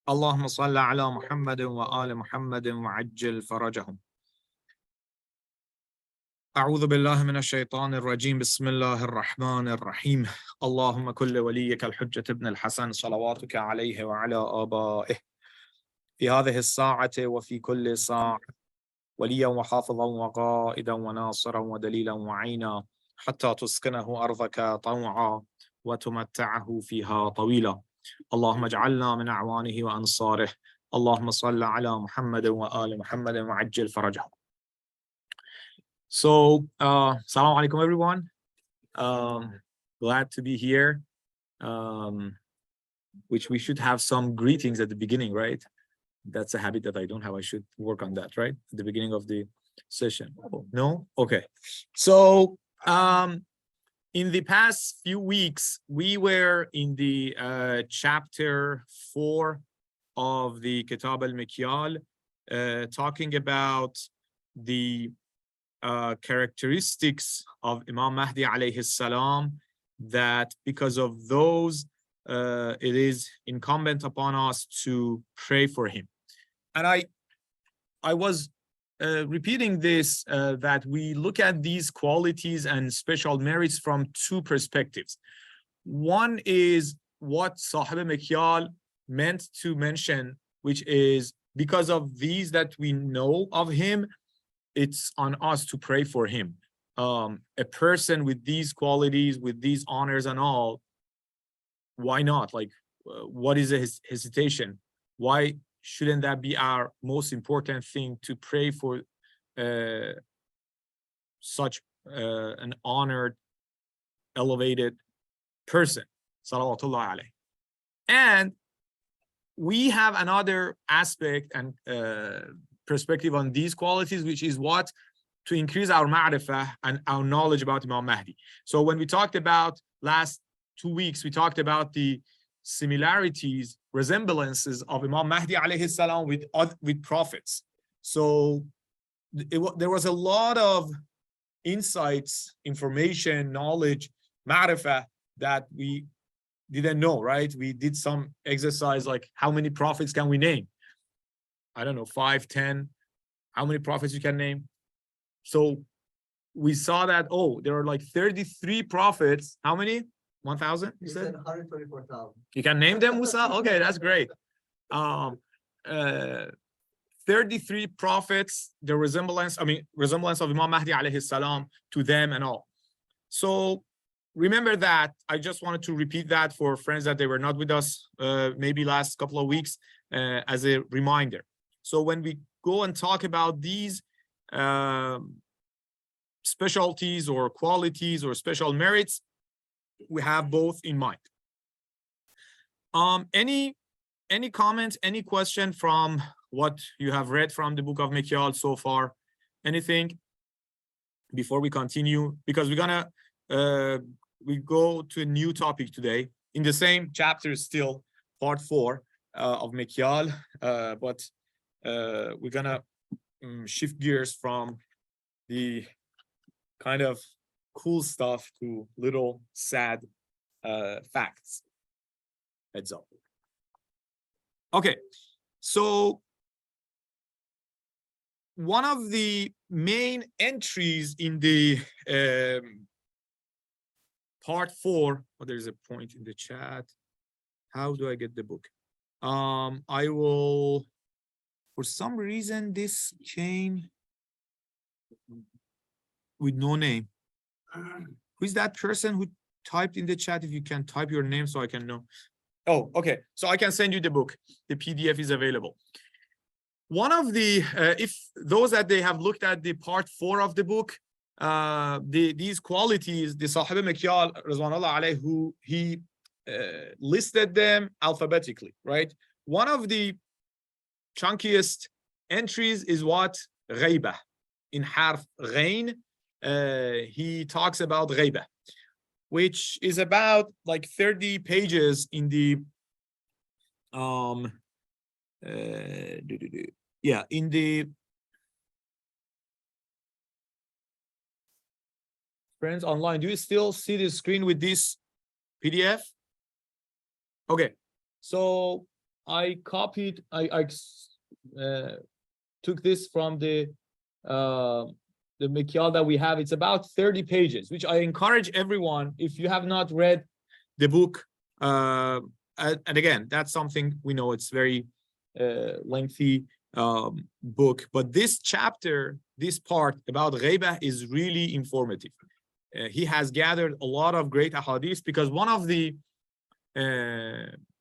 اللهم صل على محمد وآل محمد وعجل فرجهم. أعوذ بالله من الشيطان الرجيم. بسم الله الرحمن الرحيم. اللهم كل وليك الحجة ابن الحسن صلواتك عليه وعلى آبائه في هذه الساعة وفي كل ساعة وليا وحافظا وقائدا وناصرا ودليلا وعينا حتى تسكنه أرضك طوعا وتمتعه فيها طويلا. اللهم اجعلنا من أعوانه وأنصاره. اللهم صل على محمد وآل محمد وعجل فرجهم. So, Assalamu alaikum everyone. Glad to be here. Which we should have some greetings at the beginning, right? That's a habit that I don't have. I should work on that, right? At the beginning of the session. Oh, no? Okay. So, in the past few weeks, we were in the chapter 4 of the Kitab al-Mikyal, talking about the characteristics of Imam Mahdi alayhi salam, that because of those, it is incumbent upon us to pray for him. And I was repeating this, that we look at these qualities and special merits from two perspectives. One is what Sahib Mikyal meant to mention, which is because of these that we know of him, it's on us to pray for him. A person with these qualities, with these honors and all, why not? Like, what is a hesitation? Why shouldn't that be our most important thing, to pray for such an honored, elevated person? Salawatullah alayh. And we have another aspect and perspective on these qualities, which is what? To increase our ma'rifah and our knowledge about Imam Mahdi. So when we talked about last 2 weeks, we talked about the similarities, resemblances of Imam Mahdi alayhi salam with prophets. So there was a lot of insights, information, knowledge, ma'rifah that we didn't know, right? We did some exercise like, how many prophets can we name? I don't know, 5, 10, how many prophets you can name? So we saw that, oh, there are like 33 prophets. How many? 1,000? You said 124,000. You can name them, Musa? Okay, that's great. 33 prophets, the resemblance of Imam Mahdi alayhi salam to them and all. So remember that. I just wanted to repeat that for friends that they were not with us maybe last couple of weeks, as a reminder. So when we go and talk about these specialties or qualities or special merits, we have both in mind. Any comments, any question from what you have read from the book of Mikyal so far? Anything before we continue? Because we're gonna we go to a new topic today in the same chapter, still part 4 of Mikyal, but we're gonna shift gears from the kind of cool stuff to little sad facts. Heads up. Okay, so one of the main entries in the part 4, there's a point in the chat. How do I get the book? I will, for some reason, this came with no name. Who is that person who typed in the chat? If you can type your name so I can know. Oh, okay. So I can send you the book. The PDF is available. One of the, if those that they have looked at the part 4 of the book, these qualities, the Sahib Mikyal, Rizwanullah alayh, who he listed them alphabetically, right? One of the chunkiest entries is what? Ghaybah. In harf ghain, he talks about Ghaybah, which is about like 30 pages in the in the friends online. Do you still see the screen with this PDF? Okay, so I copied, I took this from the Mikyal that we have. It's about 30 pages, which I encourage everyone, if you have not read the book, and again, that's something we know it's very lengthy book, but this chapter, this part about Ghaybah is really informative. He has gathered a lot of great ahadith, because one of the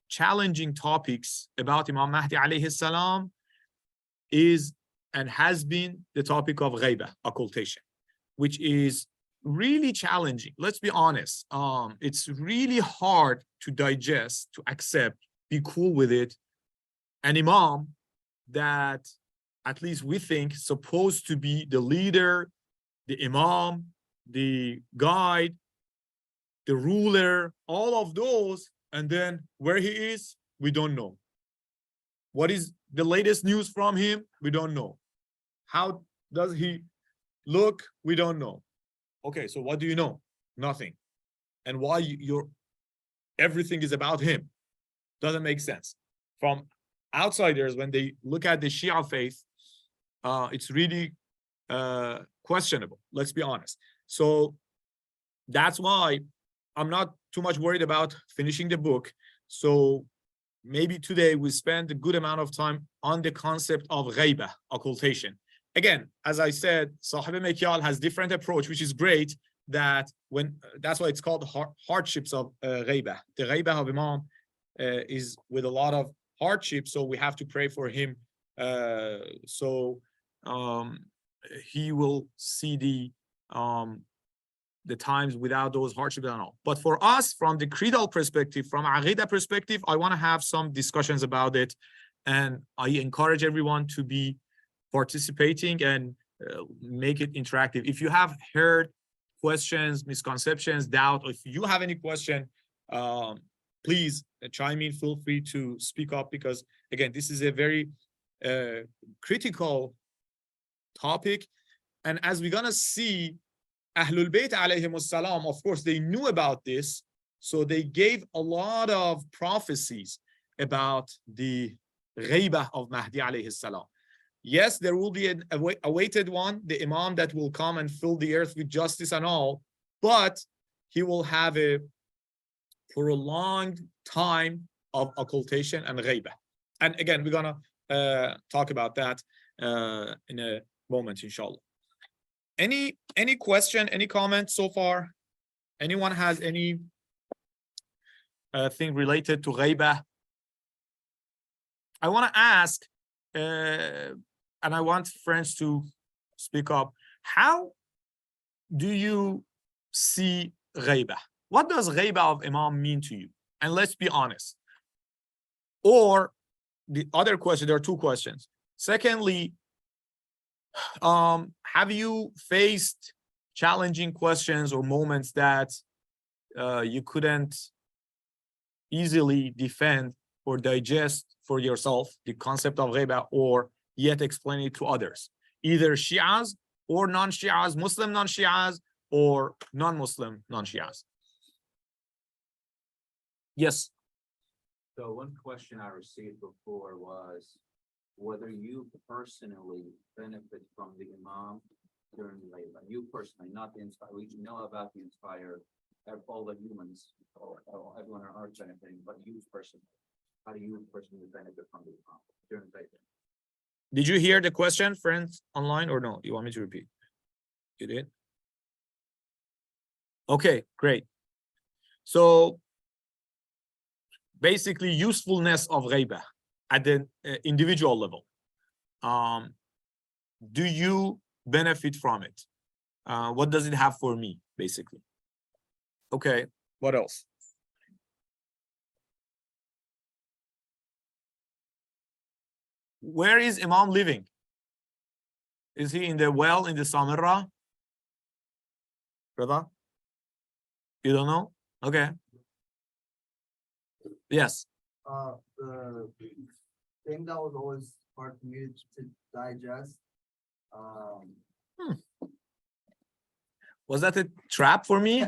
challenging topics about Imam Mahdi alayhi salam is and has been the topic of Ghaybah, occultation, which is really challenging. Let's be honest. It's really hard to digest, to accept, be cool with it. An imam that, at least we think, supposed to be the leader, the imam, the guide, the ruler, all of those, and then where he is, we don't know. What is the latest news from him? We don't know. How does he look? We don't know. Okay, so what do you know? Nothing. And why you're everything is about him? Doesn't make sense. From outsiders, when they look at the Shia faith, it's really questionable. Let's be honest. So that's why I'm not too much worried about finishing the book. So maybe today we spend a good amount of time on the concept of Ghaybah, occultation. Again, as I said, Sahib Mikyal has different approach, which is great. That when that's why it's called hardships of Ghaybah. The Ghaybah of Imam is with a lot of hardship, so we have to pray for him. He will see the times without those hardships and all. But for us, from the creedal perspective, from Aqidah perspective, I want to have some discussions about it, and I encourage everyone to be participating and make it interactive. If you have heard questions, misconceptions, doubt, or if you have any question, please chime in. Feel free to speak up, because again, this is a very critical topic. And as we're gonna see, Ahlul Bayt alayhim salam, of course, they knew about this, so they gave a lot of prophecies about the Ghaybah of Mahdi alayhi salam. Yes, there will be an awaited one, the Imam that will come and fill the earth with justice and all, but he will have a prolonged time of occultation and Ghaybah. And again, we're gonna talk about that in a moment, inshallah. Any question, any comment so far? Anyone has any thing related to Ghaybah? I want to ask, and I want friends to speak up. How do you see Ghaybah? What does Ghaybah of Imam mean to you? And let's be honest. Or the other question, there are two questions. Secondly, have you faced challenging questions or moments that you couldn't easily defend or digest for yourself, the concept of Ghaybah, or yet explain it to others, either Shias or non-Shias, Muslim non-Shias, or non-Muslim non-Shias? Yes. So one question I received before was whether you personally benefit from the Imam during Ghaybah. You personally, not the Inspire. We know about the Inspire, all the humans, or everyone on earth benefiting, but you personally, how do you personally benefit from the Imam during Ghaybah? Did you hear the question, friends, online, or no? You want me to repeat? You did? Okay, great. So basically, usefulness of Ghaybah at the individual level. Do you benefit from it? What does it have for me, basically? Okay, what else? Where is Imam living? Is he in the well in the Samarra? Brother? You don't know? Okay. Yes. The thing that was always hard for me to digest. Was that a trap for me?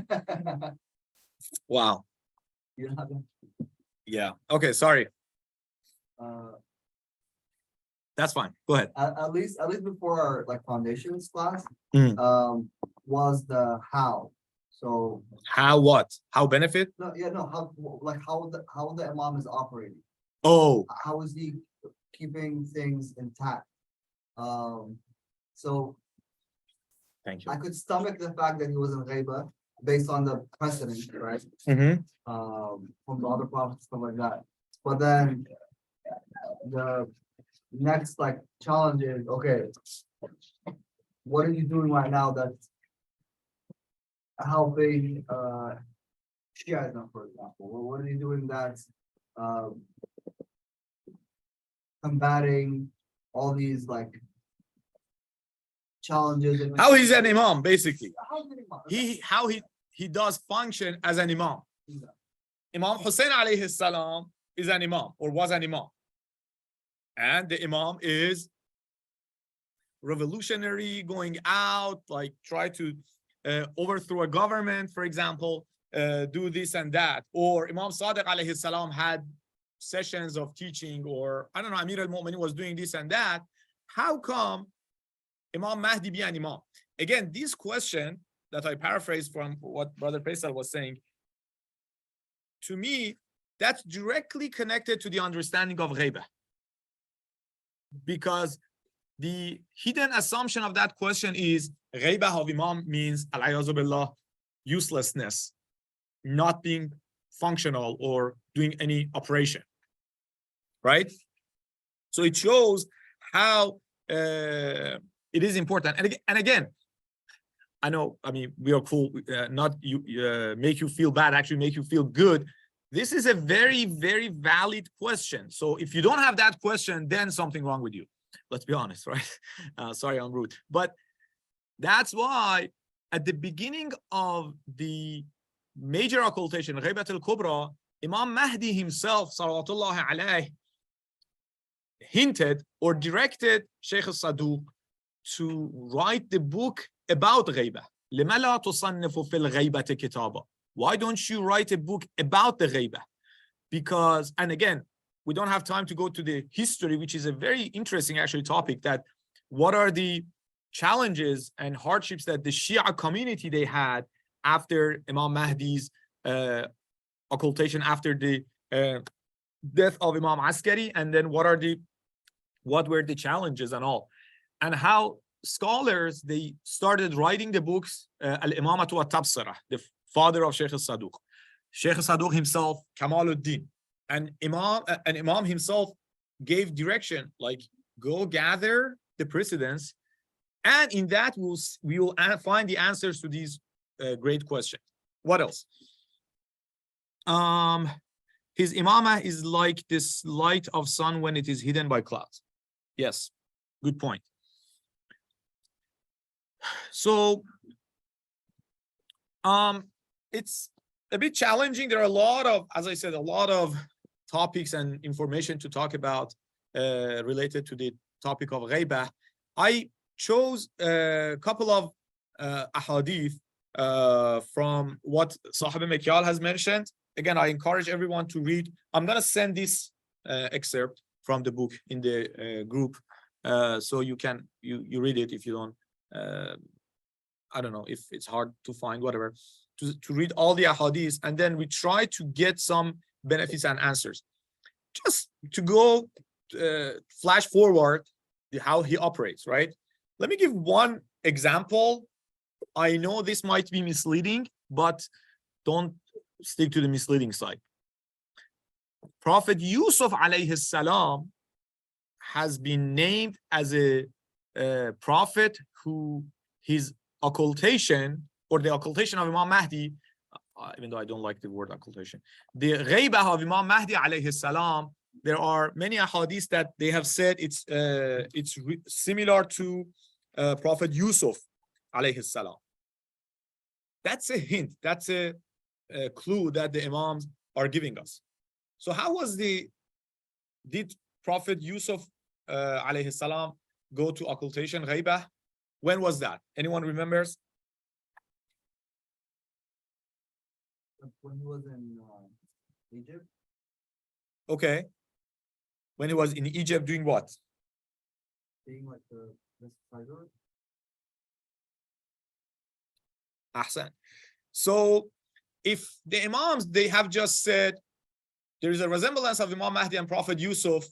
Wow. You know, Yeah. Okay, sorry. That's fine. Go ahead. At least before our like foundations class, Mm. was the how. So How what? How benefit? no, yeah, no, how the imam is operating. Oh, How is he keeping things intact? So thank you. I could stomach the fact that he was in Ghaybah based on the precedent, right? Mm-hmm. From the other prophets, stuff like that. But then the next like challenge is, okay, what are you doing right now that's helping Shiaism, for example? What are you doing that's combating all these like challenges? And How he's an imam, basically. how He does function as an imam. Imam Hussein alayhi salam is an imam or was an imam. And the imam is revolutionary, going out, like try to overthrow a government, for example, do this and that. Or Imam Sadiq alayhi salam had sessions of teaching, or I don't know, Amir al-Mu'minin was doing this and that. How come Imam Mahdi be an imam? Again, this question that I paraphrased from what Brother Faisal was saying, to me, that's directly connected to the understanding of Ghaybah. Because the hidden assumption of that question is Ghaybah of Imam means al-ayazu billah, uselessness, not being functional or doing any operation, right? So it shows how it is important. And again, I know, I mean, we are cool, not you make you feel bad, actually make you feel good. This is a very, very valid question. So if you don't have that question, then something wrong with you. Let's be honest, right? Sorry, I'm rude. But that's why at the beginning of the major occultation, Ghaybat al-Kubra, Imam Mahdi himself, salawatullahi alayhi, hinted or directed Sheikh al-Saduq to write the book about Ghaybah. لما لا تصنف في الغيبة كتابا? Why don't you write a book about the Ghaybah? Because, and again, we don't have time to go to the history, which is a very interesting actually topic, that what are the challenges and hardships that the Shia community they had after Imam Mahdi's occultation, after the death of Imam Askari, and then what were the challenges and all, and how scholars they started writing the books, Al-Imamatu wa-Tabsirah, the father of Sheikh al-Saduq. Sheikh al-Saduq himself, Kamaluddin, and Imam himself gave direction, like go gather the precedents, and in that we will find the answers to these great questions. What else? His imamah is like this light of sun when it is hidden by clouds. Yes, good point. So it's a bit challenging. There are a lot of, as I said, a lot of topics and information to talk about related to the topic of Ghaybah. I chose a couple of ahadith from what Sahib Mikyal has mentioned. Again, I encourage everyone to read. I'm going to send this excerpt from the book in the group, so you can you read it if you don't. I don't know if it's hard to find, whatever, to read all the ahadith, and then we try to get some benefits and answers. Just to go flash forward how he operates, right? Let me give one example. I know this might be misleading, but don't stick to the misleading side. Prophet Yusuf alayhi salam has been named as a prophet who his occultation, or the occultation of Imam Mahdi, even though I don't like the word occultation, the Ghaybah of Imam Mahdi alayhi salam, there are many ahadith that they have said it's similar to Prophet Yusuf alayhi salam. That's a hint, that's a clue that the Imams are giving us. So how was did Prophet Yusuf alayhi salam go to occultation, Ghaybah? When was that? Anyone remembers? When he was in Egypt. Okay. when he was in Egypt doing what? Being like the tiger. Ahsan. So if the Imams, they have just said there is a resemblance of Imam Mahdi and Prophet Yusuf,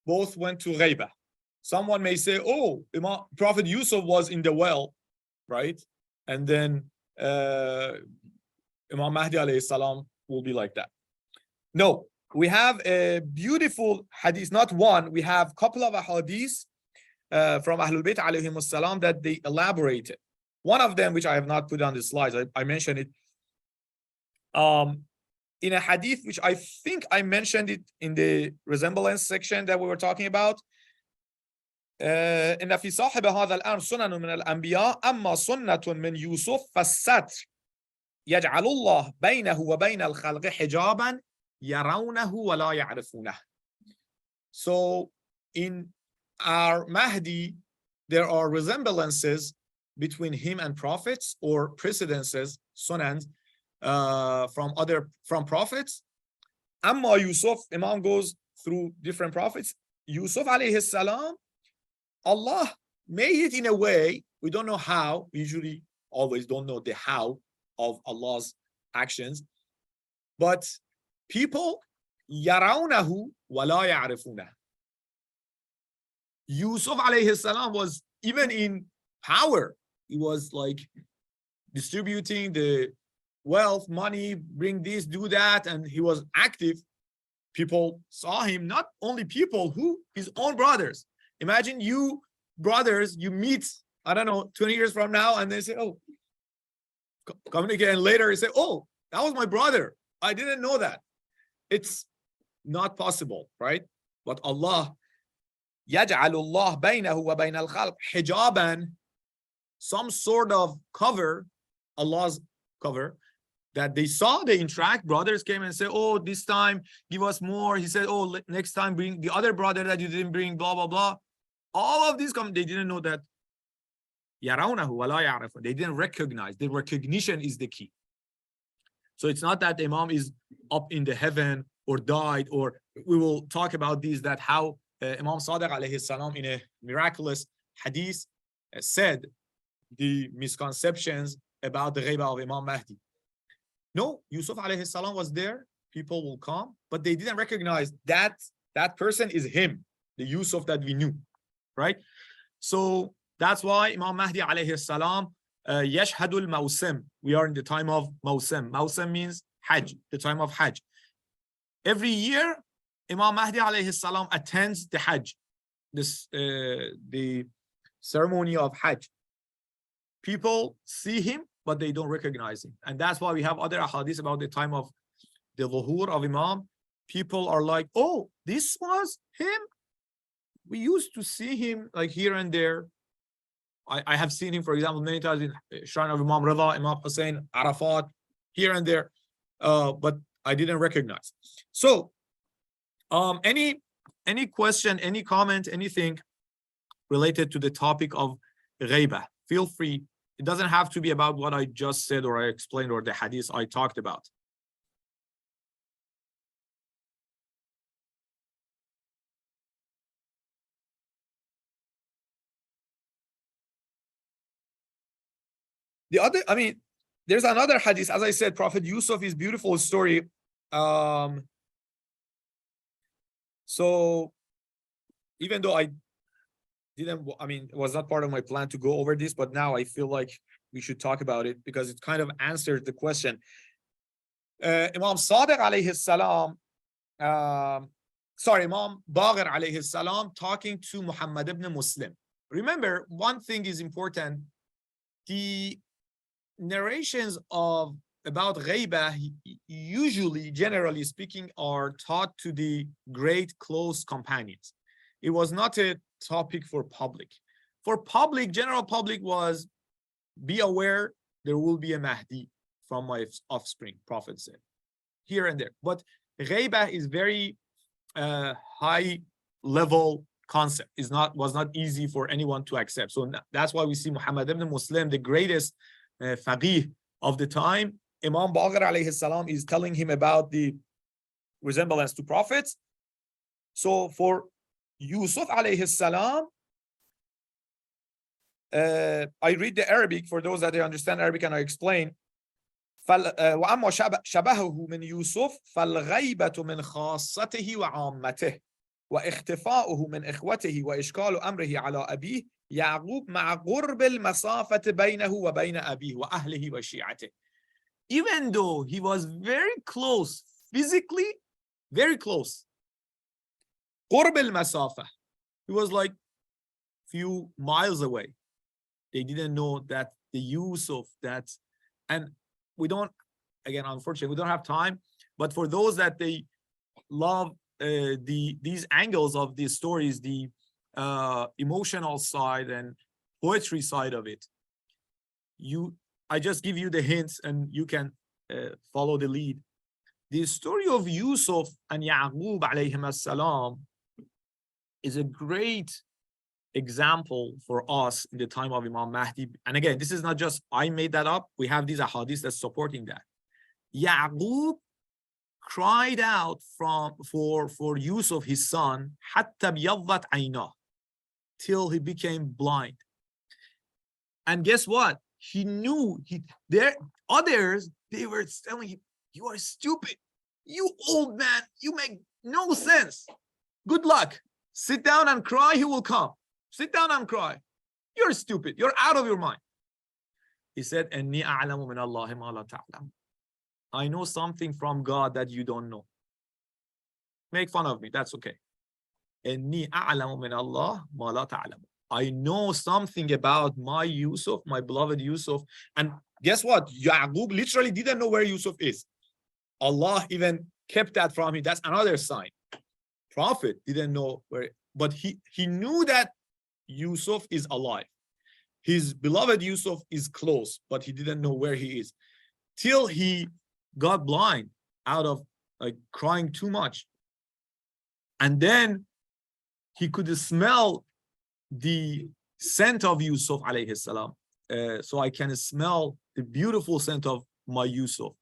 both went to Ghaybah. Someone may say, oh, Prophet Yusuf was in the well, right? And then Imam Mahdi alayhi salam will be like that. No, we have a beautiful hadith, not one, we have a couple of hadiths from Ahlul Bayt alayhim salam that they elaborated. One of them, which I have not put on the slides, I mentioned it in a hadith, which I think I mentioned it in the resemblance section that we were talking about. إن في صاحب هذا الأمر سنن من الأنبياء أما سنة من يوسف فالستر يجعل الله بينه وبين الخلق حجابا يرونه ولا يعرفونه. So in our Mahdi, there are resemblances between him and prophets, or precedences, sunans, from prophets. Amma Yusuf, Imam goes through different prophets. Yusuf alayhi salam, Allah made it in a way, we don't know how, we usually always don't know the how of Allah's actions, but people yarawnahu wa la ya'rifunah. Yusuf alayhi salam was even in power. He was like distributing the wealth, money, bring this, do that, and he was active. People saw him, not only people, who his own brothers. Imagine you brothers, you meet, I don't know, 20 years from now, and they say, oh, communicate, and later you say, oh, that was my brother. I didn't know that. It's not possible, right? But Allah, يَجْعَلُ اللَّهُ بَيْنَهُ وَبَيْنَ الْخَلْقِ حِجَابًا, some sort of cover, Allah's cover, that they saw, they interact. Brothers came and say, oh, this time give us more. He said, oh, next time bring the other brother that you didn't bring, blah, blah, blah. All of these come, they didn't know that. They didn't recognize. The recognition is the key. So it's not that Imam is up in the heaven or died, or we will talk about these, that how Imam Sadiq alayhi salam in a miraculous hadith said the misconceptions about the Ghaybah of Imam Mahdi. No, Yusuf alayhi salam was there, people will come, but they didn't recognize that that person is him, the Yusuf that we knew, right? So that's why Imam Mahdi alayhi salam, yashhadul mawsim. We are in the time of mawsim. Mawsim means Hajj, the time of Hajj. Every year, Imam Mahdi alayhi salam attends the Hajj, the ceremony of Hajj. People see him, but they don't recognize him. And that's why we have other ahadith about the time of the Zuhur of Imam. People are like, oh, this was him? We used to see him like here and there. I have seen him, for example, many times in Shrine of Imam Rida, Imam Hussein, Arafat, here and there, but I didn't recognize. So, any question, any comment, anything related to the topic of Ghaybah, feel free. It doesn't have to be about what I just said or I explained or the hadith I talked about. The other, I mean, there's another hadith. As I said, Prophet Yusuf is beautiful story. So even though I didn't, I mean, it was not part of my plan to go over this, but now I feel like we should talk about it because it kind of answered the question. Imam Sadiq alayhi salam, Imam Baqir alayhi salam talking to Muhammad ibn Muslim. Remember, one thing is important. The narrations about Ghaybah, usually, generally speaking, are taught to the great close companions. It was not a topic for public. For public, general public was, be aware there will be a Mahdi from my offspring, Prophet said, here and there. But Ghaybah is very high level concept. Was not easy for anyone to accept. So that's why we see Muhammad ibn Muslim, the greatest faqih of the time. Imam Baqir alayhi salam is telling him about the resemblance to prophets. So for Yusuf alayhi salam, I read the Arabic for those that they understand Arabic and I explain. وأما شبهه من يوسف فالغيبة من خاصته وعامته واختفاؤه من إخوته وإشكال أمره على أبيه يعقوب مع قرب المسافة بينه وبين أبيه وأهله وشيعته. Even though he was very close physically, very close, قرب المسافة, he was like few miles away. They didn't know that the use of that, and we don't, again, unfortunately, we don't have time, but for those that they love these angles of these stories, the emotional side and poetry side of it, I just give you the hints and you can follow the lead. The story of Yusuf and Ya'qub alayhim as-salam is a great example for us in the time of Imam Mahdi. And again, this is not just I made that up. We have these ahadith that's supporting that. Ya'qub cried out for Yusuf, his son, hatta biyaddat aynah, till he became blind. And guess what? He knew others, they were telling him, you are stupid. You old man, you make no sense. Good luck. Sit down and cry, he will come. Sit down and cry. You're stupid. You're out of your mind. He said, "Inni a'lamu min Allahi ma la ta'lam." I know something from God that you don't know. Make fun of me. That's okay. "Inni a'lamu min Allah ma la ta'lam." I know something about my Yusuf, my beloved Yusuf. And guess what? Ya'qub literally didn't know where Yusuf is. Allah even kept that from him. That's another sign. Prophet didn't know where, but he knew that Yusuf is alive. His beloved Yusuf is close, but he didn't know where he is till he got blind out of like crying too much. And then he could smell the scent of Yusuf alayhi salam. So I can smell the beautiful scent of my Yusuf.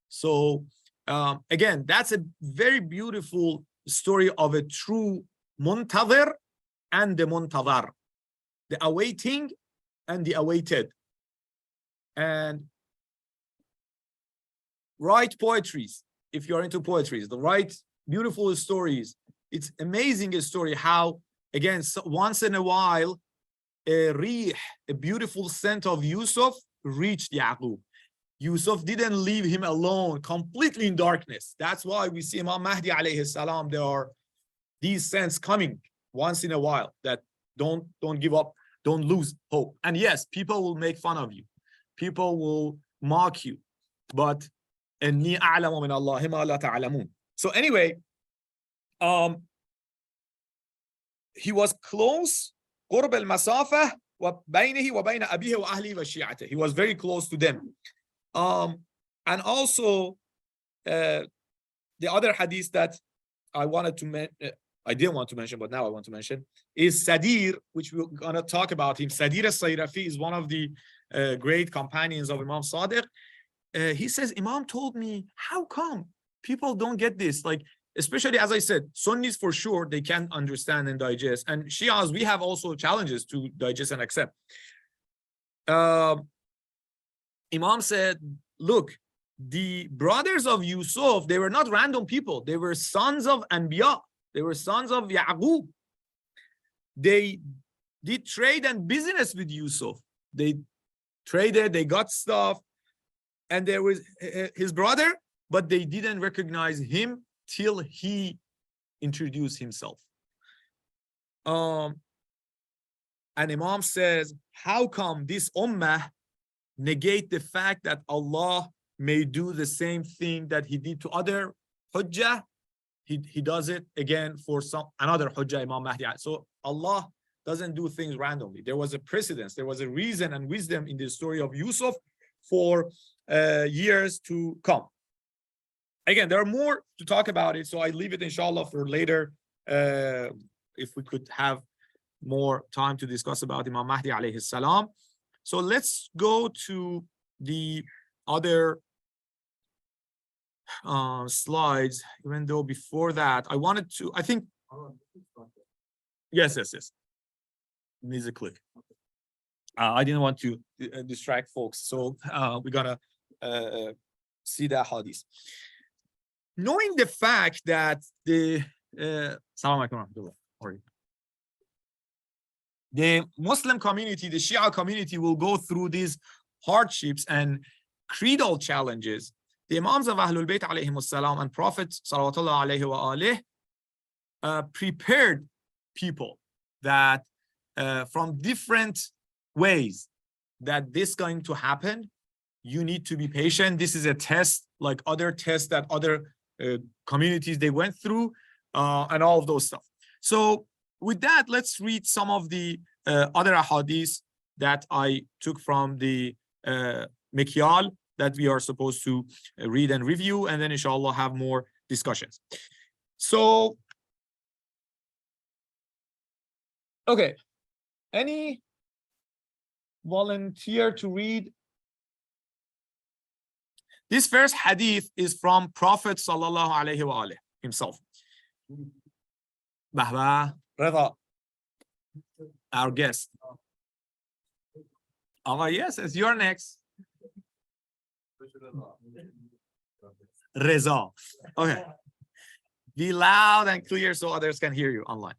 So again, that's a very beautiful story of a true muntazir and the muntazar, the awaiting and the awaited. And write poetries, if you're into poetries, the write beautiful stories. It's amazing a story how, again, once in a while, a beautiful scent of Yusuf reached Ya'qub. Yusuf didn't leave him alone, completely in darkness. That's why we see Imam Mahdi alayhi salam, there are these scents coming once in a while that don't give up, don't lose hope. And yes, people will make fun of you. People will mock you. But إِنِّي أَعْلَمُ مِنَ اللَّهِ مَا لَا تَعْلَمُونَ. So anyway, he was close, قرب المسافة وبينه وبين أبيه وأهله وشيعته. He was very close to them. And also the other hadith that I wanted to I didn't want to mention, but now I want to mention, is Sadir, which we're going to talk about him. Sadir al-Sayrafi is one of the great companions of Imam Sadiq. He says, Imam told me, how come people don't get this? Like, especially as I said, Sunnis for sure, they can't understand and digest. And Shias, we have also challenges to digest and accept. Imam said, look, the brothers of Yusuf, they were not random people. They were sons of Anbiya. They were sons of Ya'qub. They did trade and business with Yusuf. They traded, they got stuff. And there was his brother, but they didn't recognize him till he introduced himself. And Imam says, how come this ummah negate the fact that Allah may do the same thing that he did to other hujjah? He does it again for another hujjah, Imam Mahdi. So Allah doesn't do things randomly. There was a precedence, there was a reason and wisdom in the story of Yusuf for years to come. Again, there are more to talk about it, so I leave it inshallah for later, if we could have more time to discuss about Imam Mahdi alayhi salam. So let's go to the other slides, even though before that I wanted to, I think Yes. Needs a click. I didn't want to distract folks, so we're gonna see the hadith. Knowing the fact that the Assalamu alaikum warahmatullah. Sorry. The Muslim community, the Shia community, will go through these hardships and creedal challenges. The Imams of Ahlul Bayt alayhimus salam and Prophet sallallahu alayhi wa alayh prepared people that from different ways that this is going to happen. You need to be patient. This is a test like other tests that other communities they went through and all of those stuff. So with that, let's read some of the other ahadith that I took from the Mikyal that we are supposed to read and review, and then inshallah have more discussions. So, okay, any volunteer to read? This first hadith is from Prophet sallallahu alaihi wa alayhi himself. Bahba, Reza, our guest. Yes, it's your next. Reza. Okay. Be loud and clear so others can hear you online.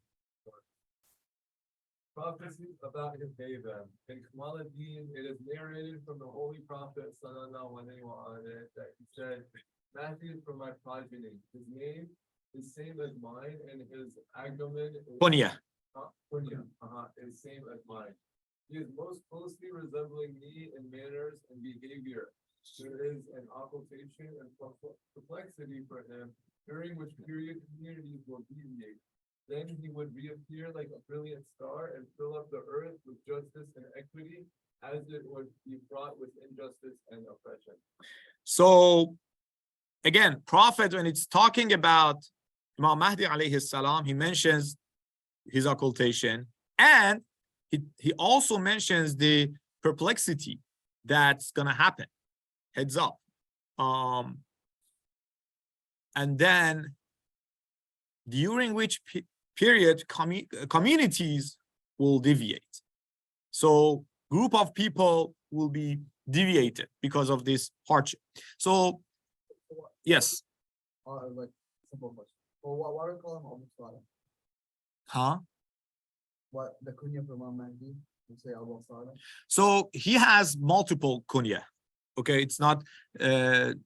Prophecies about his Ghaybah. In Kamaluddin, it is narrated from the Holy Prophet sallallahu alaihi wasallam that he said, Matthew is from my progeny. His name is same as mine, and his agnomen is Kunya. is same as mine. He is most closely resembling me in manners and behavior. There is an occultation and perplexity for him, during which period communities will deviate. Then he would reappear like a brilliant star and fill up the earth with justice and equity, as it would be fraught with injustice and oppression. So, again, Prophet, when it's talking about Imam Mahdi alayhi salam, he mentions his occultation, and he also mentions the perplexity that's gonna happen. Heads up. And then during which period communities will deviate. So group of people will be deviated because of this hardship. So yes. Like simple question. Well, what do you call him Abu Saleh? Huh? What the kunya for Imam Mahdi? You say Abu Saleh? So he has multiple kunya. Okay, it's not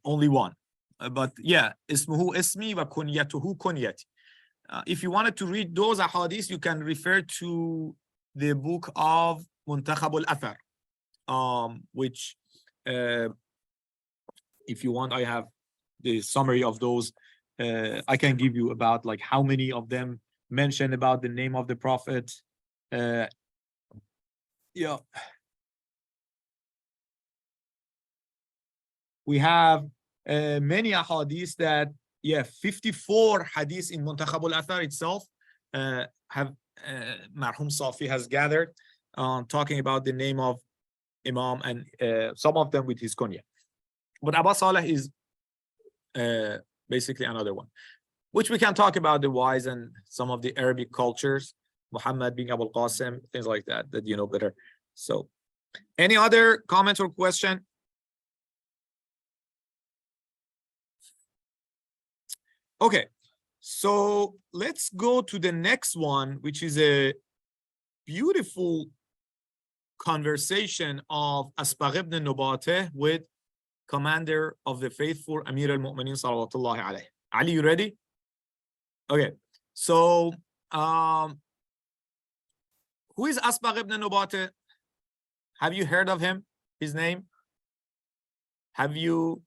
only one. But yeah, ismuhu ismi wa kunyatuhu kunyati. If you wanted to read those ahadith, you can refer to the book of Muntakhab al-Athar, which, if you want, I have the summary of those. I can give you about like how many of them mention about the name of the Prophet. Yeah. We have many ahadith that, 54 hadiths in Muntakhab al-Athar itself have Marhum Safi has gathered talking about the name of Imam, and some of them with his kunya. But Abu Saleh is basically another one, which we can talk about the wise and some of the Arabic cultures, Muhammad being Abu Qasim, things like that you know better. So, any other comments or question? Okay, so let's go to the next one, which is a beautiful conversation of Asbagh ibn Nubateh with commander of the faithful Amir al-Mu'minin salawatullahi alayhi. Ali, you ready? Okay, so who is Asbagh ibn Nubateh? Have you heard of him, his name? Have you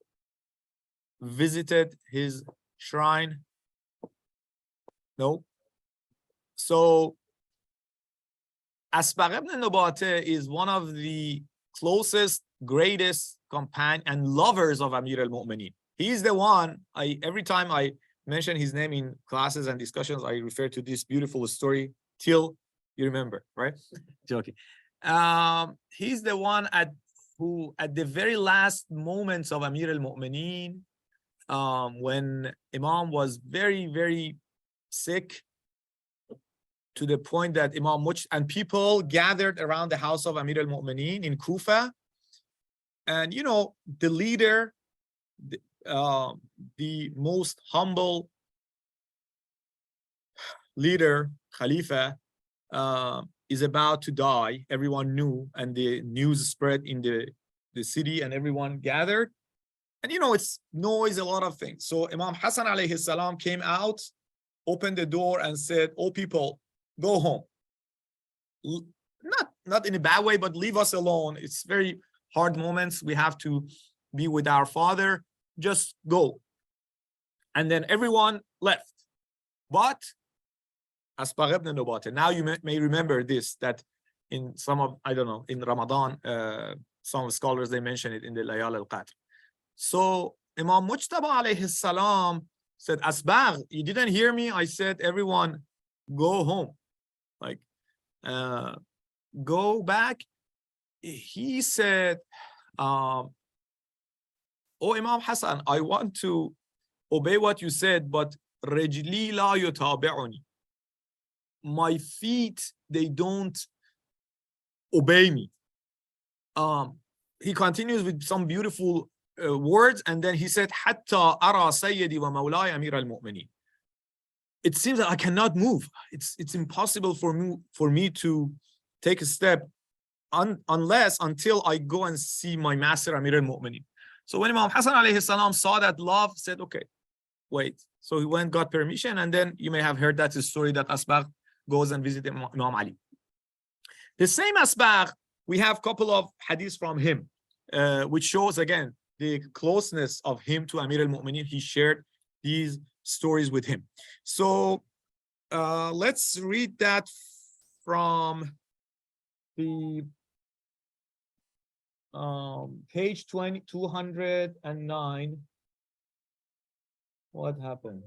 visited his shrine? No. So Asbagh ibn Nubateh is one of the closest, greatest companion and lovers of Amir al-Mu'minin. He's the one, every time I mention his name in classes and discussions, I refer to this beautiful story till you remember, right? Joking. He's the one who at the very last moments of Amir al-Mu'minin, when Imam was very, very sick, to the point that Imam Much and people gathered around the house of Amir al-Mu'mineen in Kufa. And, you know, the leader, the most humble leader, Khalifa, is about to die. Everyone knew, and the news spread in the city, and everyone gathered. And, you know, it's noise, a lot of things. So Imam Hassan alayhi salam came out, opened the door and said, "Oh, people, go home." Not in a bad way, but leave us alone. It's very hard moments. We have to be with our father. Just go. And then everyone left. But Asbagh ibn Nubatil, now you may remember this, that in some of, I don't know, in Ramadan, some scholars, they mention it in the Layal al-Qadr. So Imam Mujtaba alayhi salam said, "Asbagh, you didn't hear me? I said, everyone go home. Like, go back." He said, "Oh, Imam Hassan, I want to obey what you said, but رجلي لا يتابعني. My feet, they don't obey me." He continues with some beautiful words, and then he said, "حتى أرى سيدي ومولاي أمير المؤمنين." It seems that I cannot move. It's impossible for me to take a step until I go and see my master Amir al-Mu'mineen. So when Imam Hassan alayhi salam saw that love, said, "Okay, wait." So he went, got permission, and then you may have heard that story that Asbagh goes and visits Imam Ali. The same Asbagh, we have a couple of hadiths from him, which shows again the closeness of him to Amir al-Mu'mineen. He shared these stories with him. So let's read that from the page 209. What happened?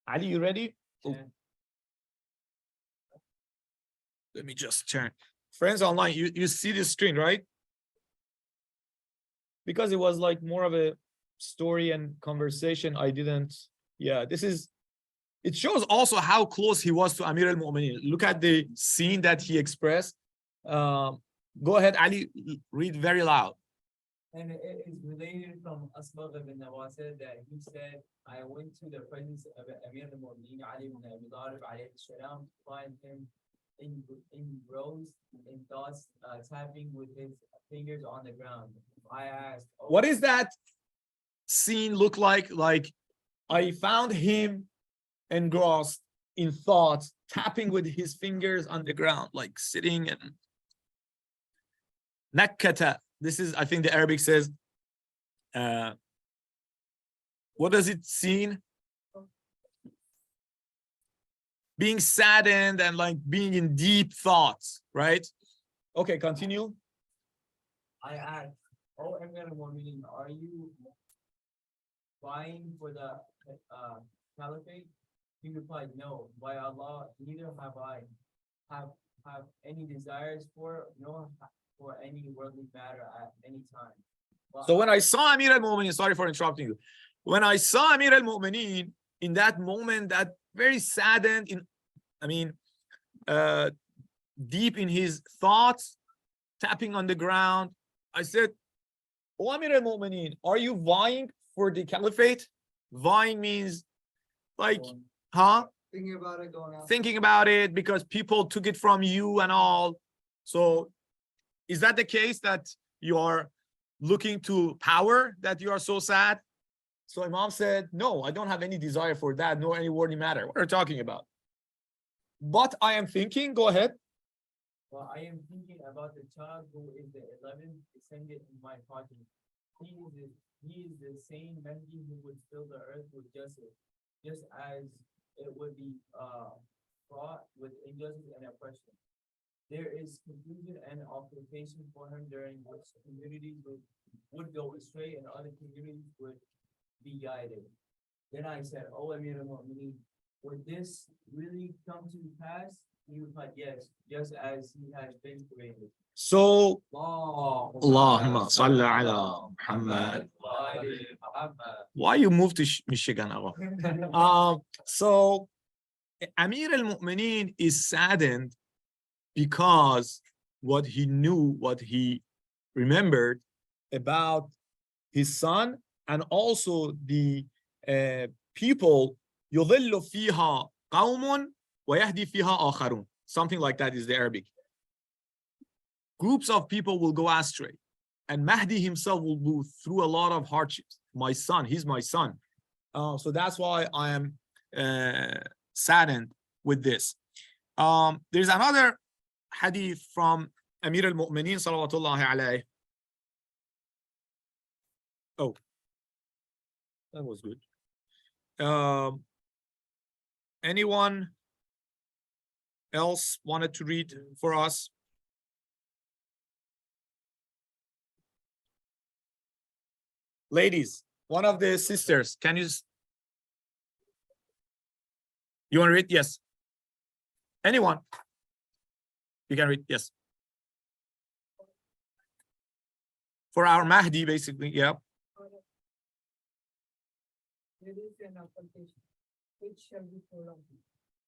Ali, you ready? Oh. Let me just turn. Friends online, you see this screen, right? Because it was like more of a story and conversation, I didn't. Yeah, this is, it shows also how close he was to Amir al-Mu'mineen. Look at the scene that he expressed. Go ahead, Ali, read very loud. And it is related from Asbagh ibn Nawasir that he said, "I went to the presence of Amir al-Mu'mineen Ali ibn Abi Talib alayhi salam to find him engrossed in thoughts, tapping with his fingers on the ground. I asked, What is that scene look like? Like, I found him engrossed in thoughts, tapping with his fingers on the ground, like sitting and nakkata. This is, I think the Arabic says, what does it mean? Being saddened and like being in deep thoughts, right? Okay, continue. I asked, "Oh, Amir al-Mu'mineen, are you vying for the caliphate?" He replied, "No, by Allah, neither have I have any desires for, nor for any worldly matter at any time." So when I saw Amir al-Mu'mineen, sorry for interrupting you. When I saw Amir al-Mu'mineen in that moment, that very saddened, deep in his thoughts, tapping on the ground, I said, "Oh, Amir al-Mu'mineen, are you vying for the caliphate?" Vying means like, huh? Thinking about it, going out. Thinking about it because people took it from you and all. So is that the case, that you are looking to power, that you are so sad? So Imam said, "No, I don't have any desire for that, nor any worldly matter." What are you talking about? But I am thinking, go ahead. "Well, I am thinking about the child who is the 11th descendant in my progeny. He is the same Mahdi who would fill the earth with justice, just as it would be fraught with injustice and oppression. There is confusion and occultation for him, during which communities would go astray and other communities would be guided." Then I said, "Oh, Amir al-Mu'mineen, would this really come to pass? He replied, yes, just as he has been created. So, اللهم Allahumma salli ala Muhammad. Why you moved to Michigan, Agha? So Amir al-Mu'mineen is saddened because what he knew, what he remembered about his son, and also the people يضل فيها قوم ويهدي فيها آخرون. Something like that is the Arabic. Groups of people will go astray, and Mahdi himself will go through a lot of hardships. My son, he's my son. So that's why I am saddened with this. There's another hadith from Amir al-Mu'mineen salawatullahi alayhi. Oh, that was good. Anyone else wanted to read for us? Ladies, one of the sisters, can you want to read? Yes. Anyone? You can read, yes. For our Mahdi, basically, yeah. There is an occultation which shall be prolonged.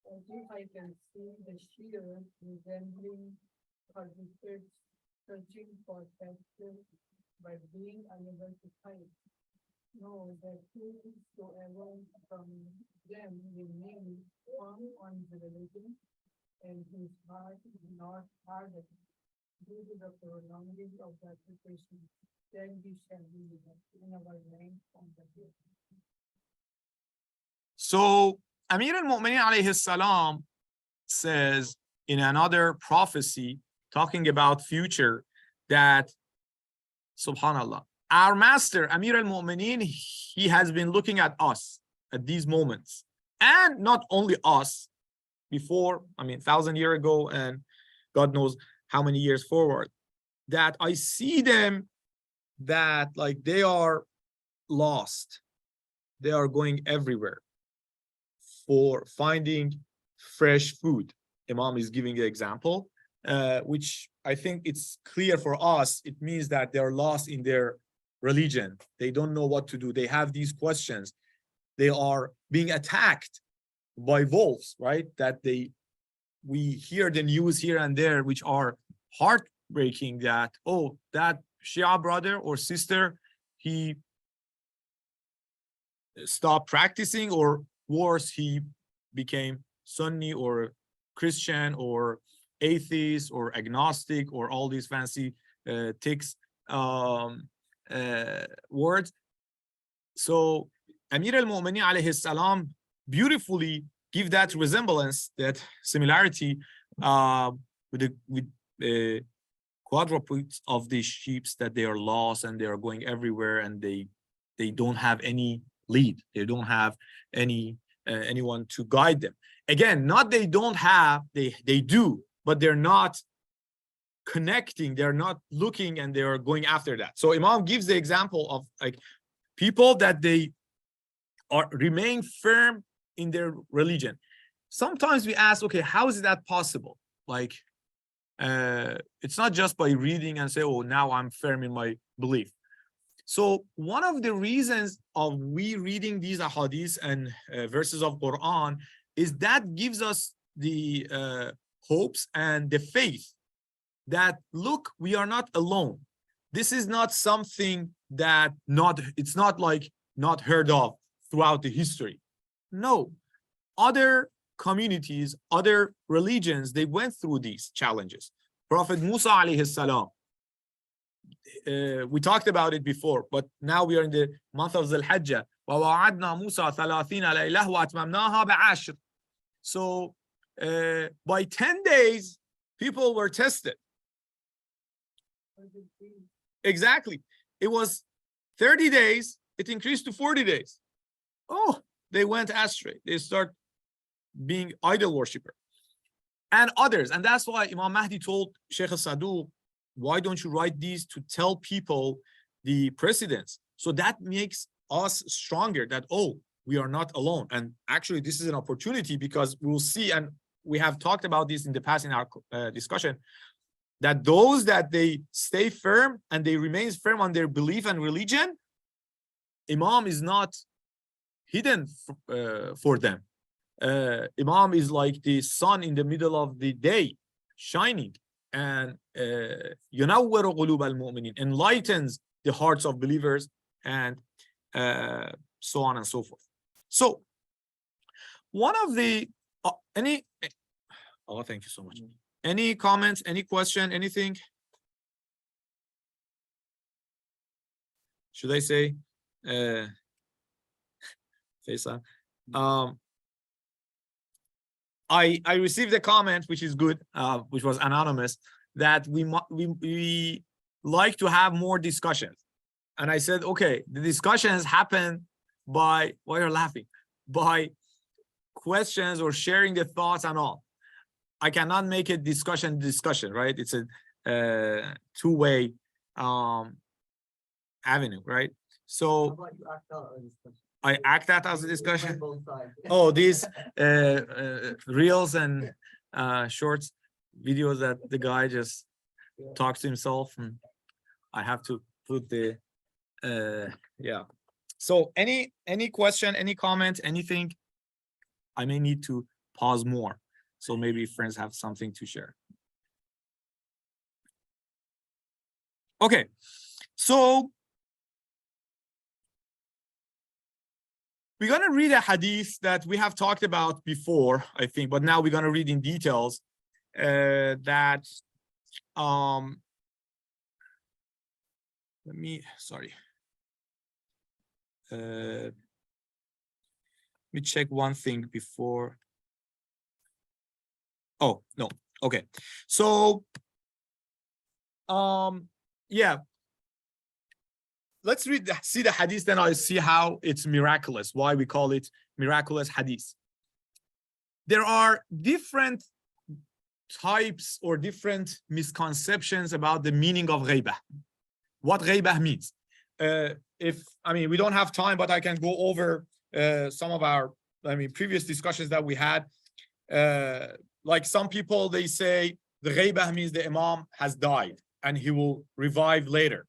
As if I can see the shear resembling herbicides searching for pasture but being unable to find. No, that whosoever from them remain firm on the religion and his heart is not hardened due to the prolonging of the occultation, then we shall be in our land on the day. So Amir al-Mu'mineen alayhi salam says in another prophecy talking about future that, subhanallah, our master Amir al-Mu'mineen, he has been looking at us at these moments, and not only us before, 1,000 years ago, and God knows how many years forward, that I see them that like they are lost, they are going everywhere for finding fresh food. Imam is giving the example, which I think it's clear for us. It means that they're lost in their religion. They don't know what to do. They have these questions. They are being attacked by wolves, right? That we hear the news here and there, which are heartbreaking, that, oh, that Shia brother or sister, he stopped practicing, or worse, he became Sunni or Christian or atheist or agnostic, or all these fancy ticks words. So Amir al-Mu'mineen alayhi salam beautifully give that resemblance, that similarity with the quadrupeds of these sheep, that they are lost and they are going everywhere, and they don't have any lead. They don't have anyone to guide them. Again, not they don't have, they do, but they're not connecting, they're not looking, and they are going after that. So Imam gives the example of like people that they remain firm in their religion. Sometimes we ask, okay, how is that possible? Like, it's not just by reading and say, oh, now I'm firm in my belief. So one of the reasons of we reading these ahadith and verses of Quran is that gives us the hopes and the faith that, look, we are not alone. This is not something that it's not like not heard of throughout the history. No, other communities, other religions, they went through these challenges. Prophet Musa alayhi salam, we talked about it before, but now we are in the month of Dhul Hijjah. وَوَعَدْنَا مُوسَى 30 لَيْلَةً وَأَتْمَمْنَاهَا بِعَشْرٍ. So by 10 days, people were tested. Exactly. It was 30 days, it increased to 40 days. Oh, they went astray. They start being idol worshiper. And others. And that's why Imam Mahdi told Sheikh al-Saduq, why don't you write these to tell people the precedents? So that makes us stronger, that, oh, we are not alone. And actually, this is an opportunity because we'll see, and we have talked about this in the past in our discussion, that those that they stay firm and they remain firm on their belief and religion, Imam is not hidden for them. Imam is like the sun in the middle of the day, shining, and ينور قلوب المؤمنين, enlightens the hearts of believers, and so on and so forth. So one of the thank you so much. Any comments, any question, anything? Should I say Faisal? I received a comment, which is good, which was anonymous, that we like to have more discussions. And I said, okay, the discussions happen by, why you're laughing? By questions or sharing the thoughts and all. I cannot make a discussion, right? It's a two-way avenue, right? So I act that as a discussion. Oh, these reels and shorts videos that the guy just talks to himself, and I have to put the yeah. So any question, any comment, anything? I may need to pause more, so maybe friends have something to share. Okay, so we're going to read a hadith that we have talked about before, I think, but now we're going to read in details that let me check one thing before. Oh, no. Okay. So yeah. Let's see the hadith, then I'll see how it's miraculous, why we call it miraculous hadith. There are different types or different misconceptions about the meaning of Ghaybah. What Ghaybah means. We don't have time, but I can go over some of our, previous discussions that we had. Like some people, they say the Ghaybah means the Imam has died and he will revive later.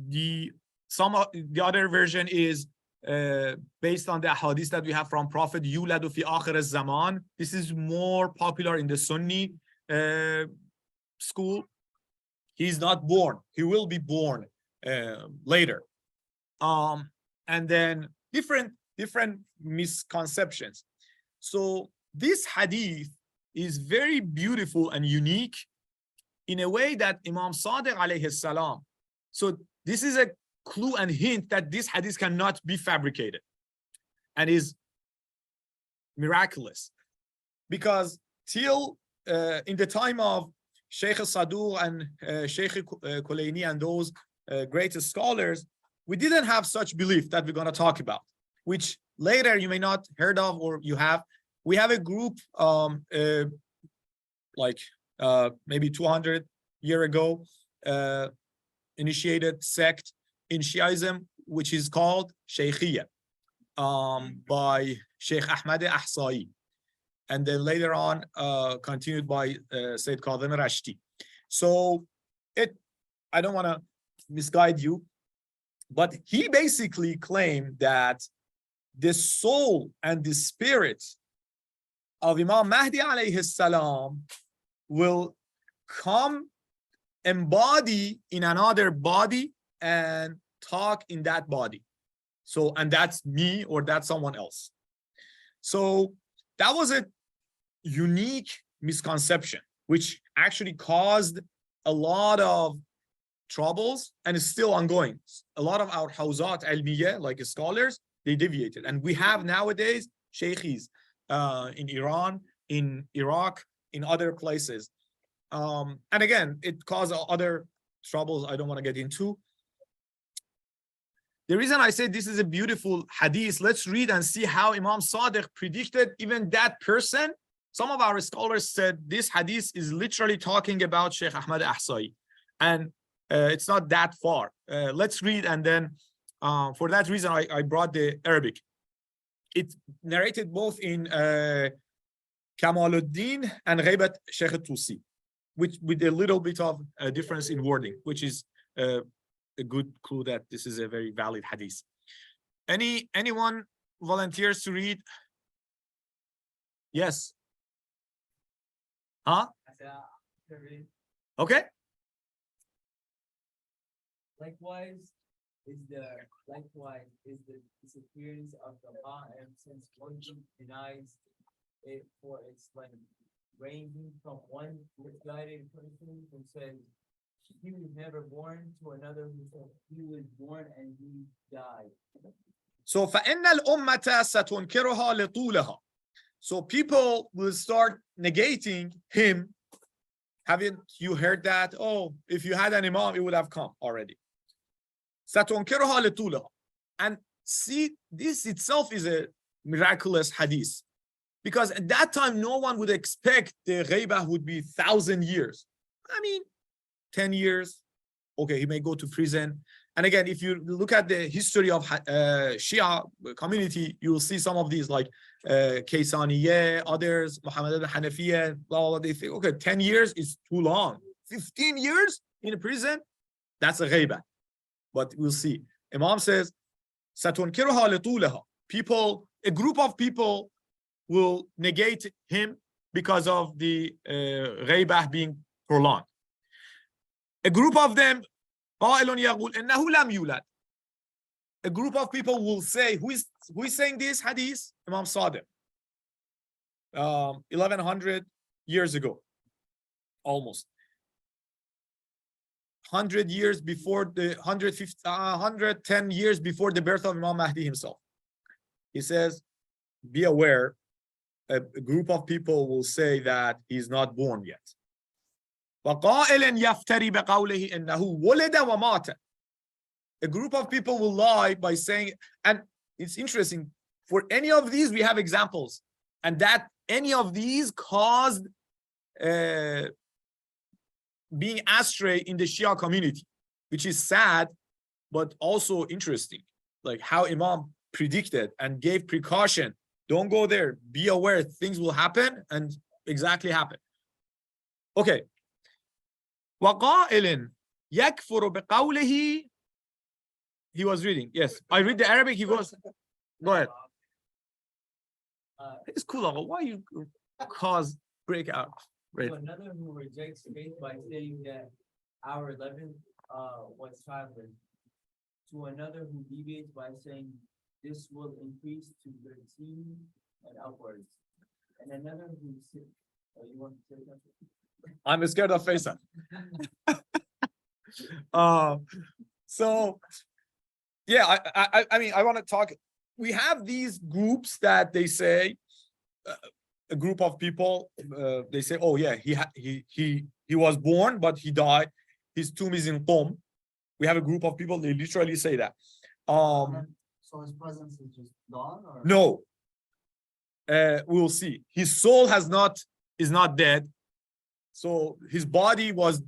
The other version is based on the hadith that we have from Prophet Yuladu fi akhir az-zaman. This is more popular in the Sunni school. He's not born, he will be born later. And then different misconceptions. So this hadith is very beautiful and unique in a way that Imam Sadiq alayhi salam. So this is a clue and hint that this hadith cannot be fabricated and is miraculous, because till in the time of Sheikh Saduq and Sheikh Kulaini and those greatest scholars, we didn't have such belief that we're going to talk about, which later you may not heard of, or you have. We have a group maybe 200 years ago, initiated sect in Shiism, which is called Shaykhiyya, by Sheikh Ahmad Ahsai, and then later on continued by Sayyid Kadhim Rashti. So I don't want to misguide you, but he basically claimed that the soul and the spirit of Imam Mahdi alayhi salam will come, embody in another body, and talk in that body. So, and that's me or that's someone else. So that was a unique misconception, which actually caused a lot of troubles and is still ongoing. A lot of our hawzat ilmiyyah, like scholars, they deviated. And we have nowadays sheikhis in Iran, in Iraq, in other places. And again, it caused other troubles I don't want to get into. The reason I say this is a beautiful hadith, let's read and see how Imam Sadiq predicted even that person. Some of our scholars said this hadith is literally talking about Sheikh Ahmad Ahsai, and it's not that far. Let's read, and then for that reason I brought the Arabic. it's narrated both in Kamaluddin and Ghaybah Sheikh al-Tusi, which with a little bit of a difference in wording, which is a good clue that this is a very valid hadith. Anyone volunteers to read? Yes. Huh? Okay. Likewise is the disappearance of the Ma'am, since one group denies it for its length, ranging from one misguided person who says he was never born to another who said he was born and he died. So فإن الأمة ستنكرها لطولها. So people will start negating him. Haven't you heard that? Oh, if you had an imam, it would have come already. ستنكرها لطولها. And see, this itself is a miraculous hadith. Because at that time, no one would expect the Ghaybah would be 1,000 years. I mean, 10 years. Okay, he may go to prison. And again, if you look at the history of Shia community, you will see some of these like Kaysaniyeh, others, Muhammad al-Hanafiyeh, blah, blah, blah. They think, okay, 10 years is too long. 15 years in a prison, that's a Ghaybah. But we'll see. Imam says, سَتُنْكِرُهَا لِطُولَهَا. People, a group of people will negate him because of the Ghaybah being prolonged. A group of them, a group of people will say, who is saying this hadith? Imam Sadiq. 1100 years ago, almost 100 years before the 110 years before the birth of Imam Mahdi himself. He says, be aware, a group of people will say that he's not born yet. A group of people will lie by saying, and it's interesting, for any of these we have examples, and that any of these caused being astray in the Shia community, which is sad, but also interesting, like how Imam predicted and gave precaution. Don't go there, be aware, things will happen, and exactly happen. Okay. وَقَائِلٍ يَكْفُرُ بِقَوْلِهِ. He was reading. Yes, I read the Arabic. He goes, go ahead. It's cool. Why you cause breakout? Right. To another who rejects faith by saying that our 11th was childless. To another who deviates by saying this will increase to 13 and upwards. And another who says, you want to say something? I'm scared of Faisal. So yeah, I mean, I want to talk. We have these groups that they say, a group of people, they say, oh yeah, he was born, but he died. His tomb is in Qom. We have a group of people, they literally say that. So his presence is just gone, or? No. We'll see. His soul is not dead. So his body was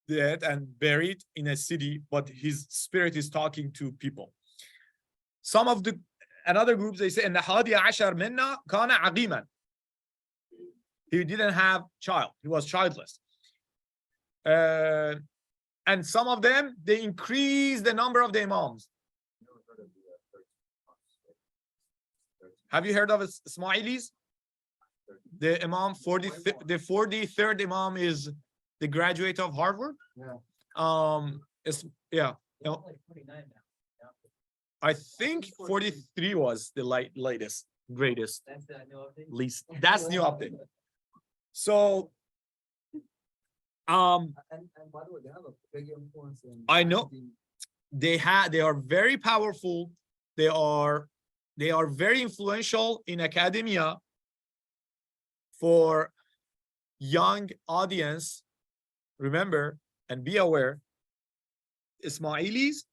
dead and buried in a city, but his spirit is talking to people. Some of another groups, they say, إن حادي عشر منا كان عقيما. He didn't have child. He was childless. And some of them, they increase the number of the imams. Have you heard of Ismailis? The Imam, the 43rd Imam is the graduate of Harvard. Yeah. I think 43 was the latest, greatest, That's the new update. least. That's new update. So, And by the way, they have a big influence in. I know. They are very powerful. They are very influential in academia for young audience. Remember and be aware, Ismailis,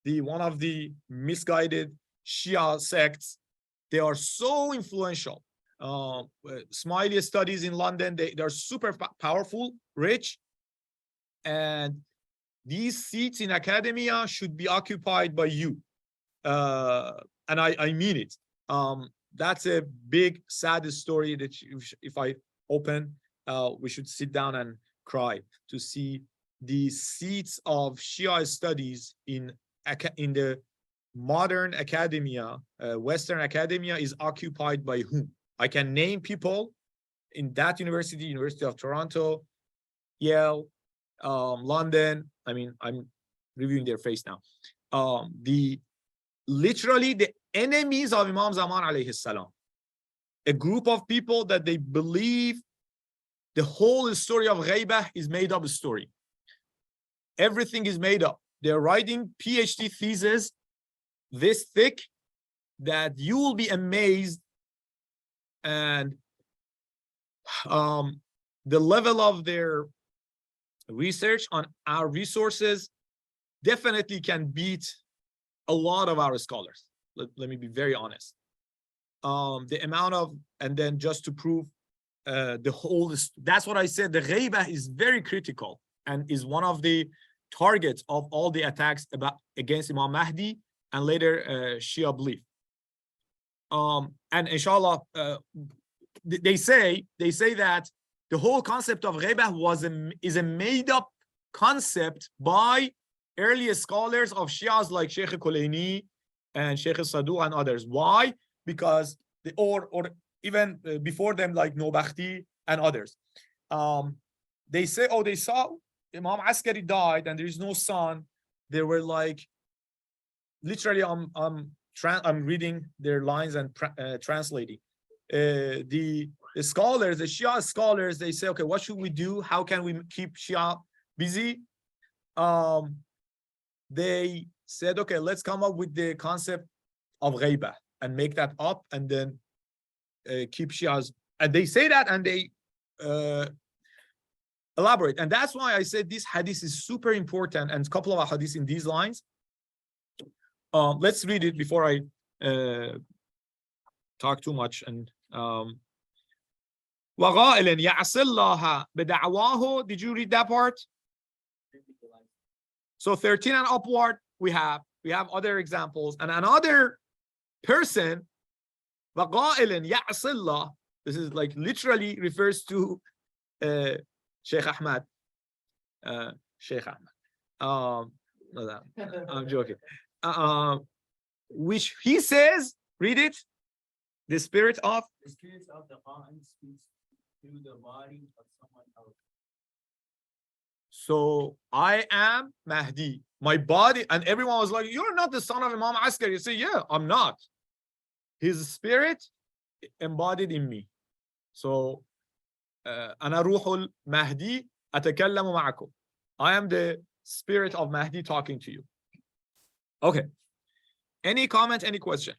one of the misguided Shia sects, they are so influential. Ismaili studies in London, they're super powerful, rich, and these seats in academia should be occupied by you. And I mean it. That's a big sad story that if I open, we should sit down and cry to see the seats of Shia studies in the modern academia, Western academia, is occupied by whom? I can name people in that university, University of Toronto, Yale, London. I mean, I'm reviewing their face now. Literally the enemies of Imam Zaman alayhi salam, a group of people that they believe the whole story of Ghaybah is made up story. Everything is made up. They're writing PhD theses this thick that you will be amazed, and the level of their research on our resources definitely can beat a lot of our scholars. Let me be very honest. The amount of, and then just to prove the whole, that's what I said, the Ghaybah is very critical and is one of the targets of all the attacks against Imam Mahdi and later Shia belief. And inshallah, they say that the whole concept of Ghaybah is a made-up concept by early scholars of Shias like Sheikh Kulaini and Sheikh Saduq and others. Why? Because or even before them like Nobakhti and others. They say, oh, they saw Imam Askari died and there is no son. They were like, literally, I'm reading their lines and translating. The scholars, the Shia scholars, they say, okay, what should we do? How can we keep Shia busy? They said, okay, let's come up with the concept of Ghaybah and make that up and then keep Shias. And they say that and they elaborate. And that's why I said this hadith is super important, and a couple of hadiths in these lines. Let's read it before I talk too much. And وَغَائِلٍ يَعْصِ اللَّهَ بِدَعْوَاهُ. Did you read that part? So 13 and upward, we have other examples. And another person, وَغَائِلٍ يَعْصِ اللَّهَ, this is like literally refers to Sheikh Ahmad. Sheikh Ahmad. I'm joking. Which he says, read it, the spirit of The spirit of the Quran speaks through the body of someone else. So I am Mahdi, my body, and everyone was like, you're not the son of Imam Askari. You say, yeah, I'm not. His spirit embodied in me. So أنا روح المهدي أتكلم معكم. I am the spirit of Mahdi talking to you. Okay. Any comment, any question?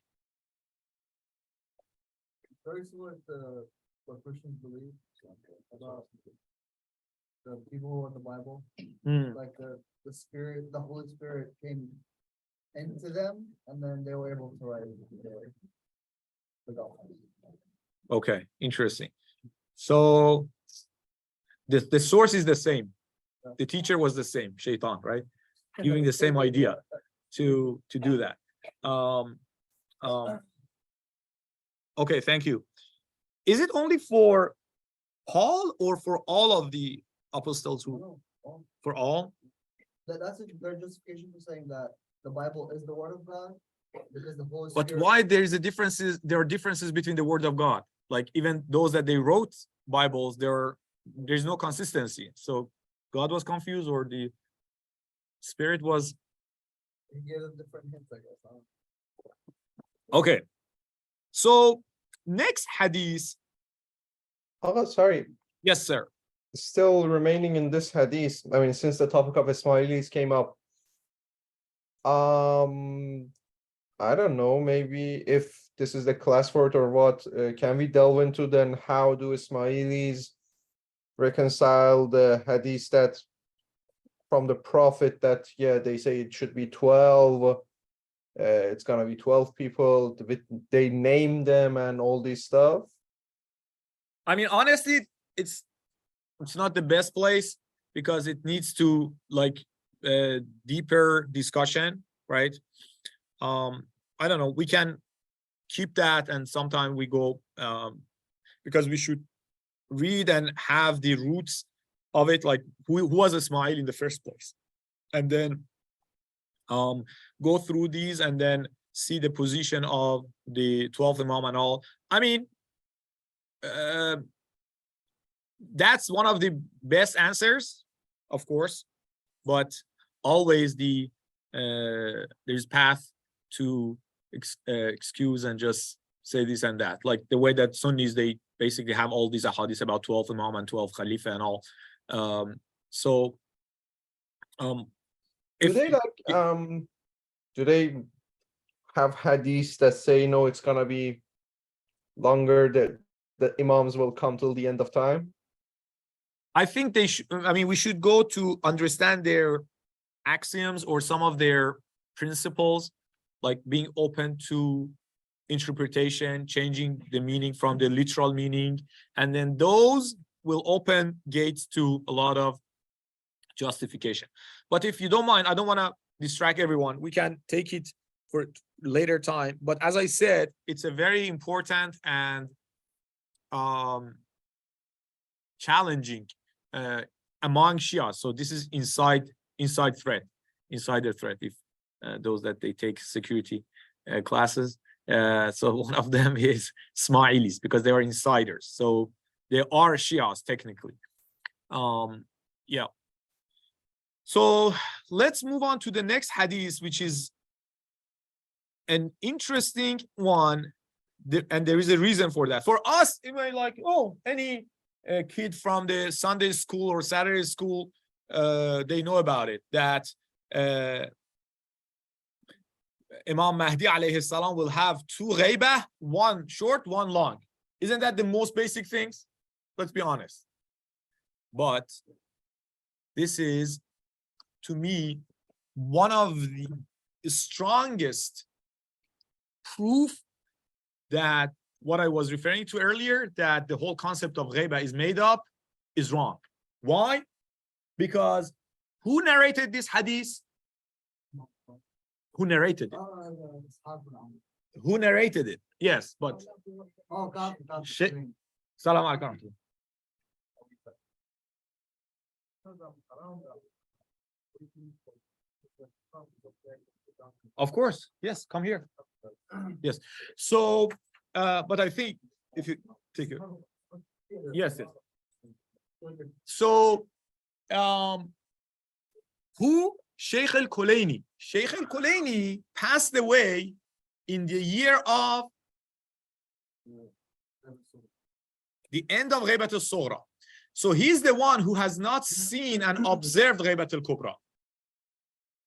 Very similar to what Christians believe about the people who wrote the Bible. Like the spirit, the Holy Spirit came into them, and then they were able to write the gospel. Okay, interesting. So the source is the same. The teacher was the same, Shaitan, right? Giving the same idea to do that. Okay, thank you. Is it only for Paul or for all of the apostles who, for all? That's their justification for saying that the Bible is the word of God, because the Holy But Spirit. why there are differences between the word of God? Like even those that they wrote Bibles, there's no consistency. So God was confused, or the Spirit was. He gave them different hints, I guess. Okay. So next hadith. Oh, sorry. Yes, sir. Still remaining in this hadith, I mean, since the topic of Ismailis came up, I don't know, maybe if this is the class for it or what, can we delve into then how do Ismailis reconcile the hadith that from the Prophet that, yeah, they say it should be 12, it's gonna be 12 people, they name them and all this stuff? I mean, honestly, it's not the best place because it needs to like deeper discussion, right? I don't know. We can keep that, and sometimes we go because we should read and have the roots of it, like who was Ismail in the first place, and then go through these and then see the position of the 12th Imam and all. I mean, that's one of the best answers, of course, but always there's path to excuse and just say this and that, like the way that Sunnis, they basically have all these ahadith about 12th Imam and 12th Khalifa and all. Do they do they have hadiths that say no, it's gonna be longer, that the imams will come till the end of time? I think they should. I mean, we should go to understand their axioms or some of their principles, like being open to interpretation, changing the meaning from the literal meaning, and then those will open gates to a lot of justification. But if you don't mind, I don't want to distract everyone. We can take it for later time. But as I said, it's a very important and challenging among Shia. So this is insider threat. If those that they take security classes. So one of them is Ismailis, because they are insiders. So they are Shias technically. Yeah. So let's move on to the next hadith, which is an interesting one, and there is a reason for that. For us, it may like, oh, any kid from the Sunday school or Saturday school, they know about it, that Imam Mahdi alayhi salam will have 2 Ghaybah, one short, one long. Isn't that the most basic things? Let's be honest. But this is, to me, one of the strongest proof that what I was referring to earlier, that the whole concept of Ghaybah is made up, is wrong. Why? Because who narrated this hadith? Who narrated it? Who narrated it? Yes, but Salam alaikum. Of course, yes, come here. Yes. So, but I think if you take it, yes, yes. So, who? Sheikh al-Kulaini. Sheikh al-Kulaini passed away in the year of the end of Ghaybat al-Sughra. So he's the one who has not seen and observed Ghaybat al-Kubra.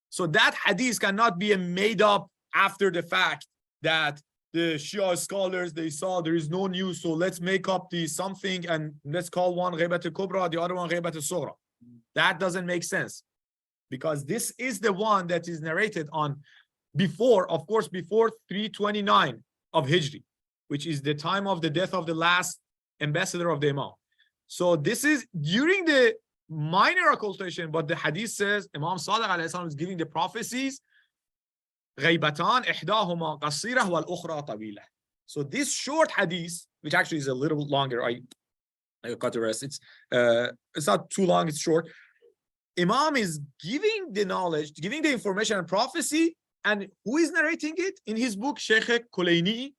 So that hadith cannot be made up after the fact, that the Shia scholars, they saw there is no news, so let's make up the something and let's call one Ghaybat al-Kubra, the other one Ghaybat al-Sughra. That doesn't make sense, because this is the one that is narrated on before, of course, before 329 of Hijri, which is the time of the death of the last ambassador of the Imam. So this is during the minor occultation, but the hadith says Imam Sadiq alayhi salam is giving the prophecies, Ghaybatan ihdahuma qasirah wal ukhra tawila. So this short hadith, which actually is a little longer, I cut the rest. It's not too long, it's short. Imam is giving the knowledge, giving the information and prophecy, and who is narrating it? In his book, Sheikh Kulaini,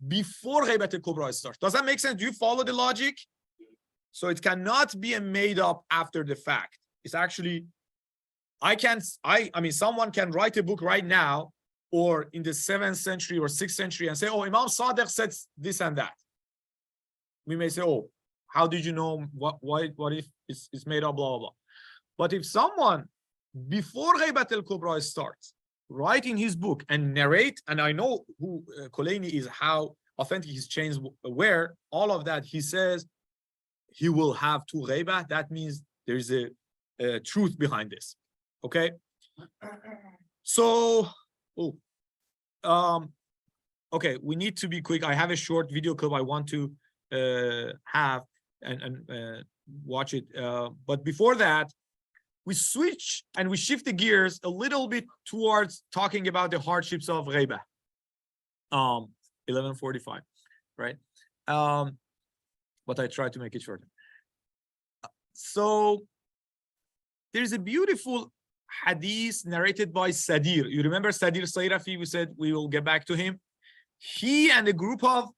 before Ghaybat al-Kubra starts. Does that make sense? Do you follow the logic? So it cannot be made up after the fact. It's actually, I mean, someone can write a book right now, or in the 7th century or 6th century, and say, oh, Imam Sadiq said this and that. We may say, oh, how did you know? What if it's made up, blah, blah, blah. But if someone, before Ghaybat al-Kubra starts, write in his book and narrate, and I know who Kulaini is, how authentic his chains were, all of that, he says he will have 2 Ghaybah. That means there's a truth behind this. Okay? So, okay, we need to be quick. I have a short video clip I want to have and watch it. But before that, we switch and we shift the gears a little bit towards talking about the hardships of Ghaybah. 11:45, right? But I tried to make it shorter. So there's a beautiful hadith narrated by Sadir. You remember Sadir Sayrafi? We said we will get back to him. He and a group of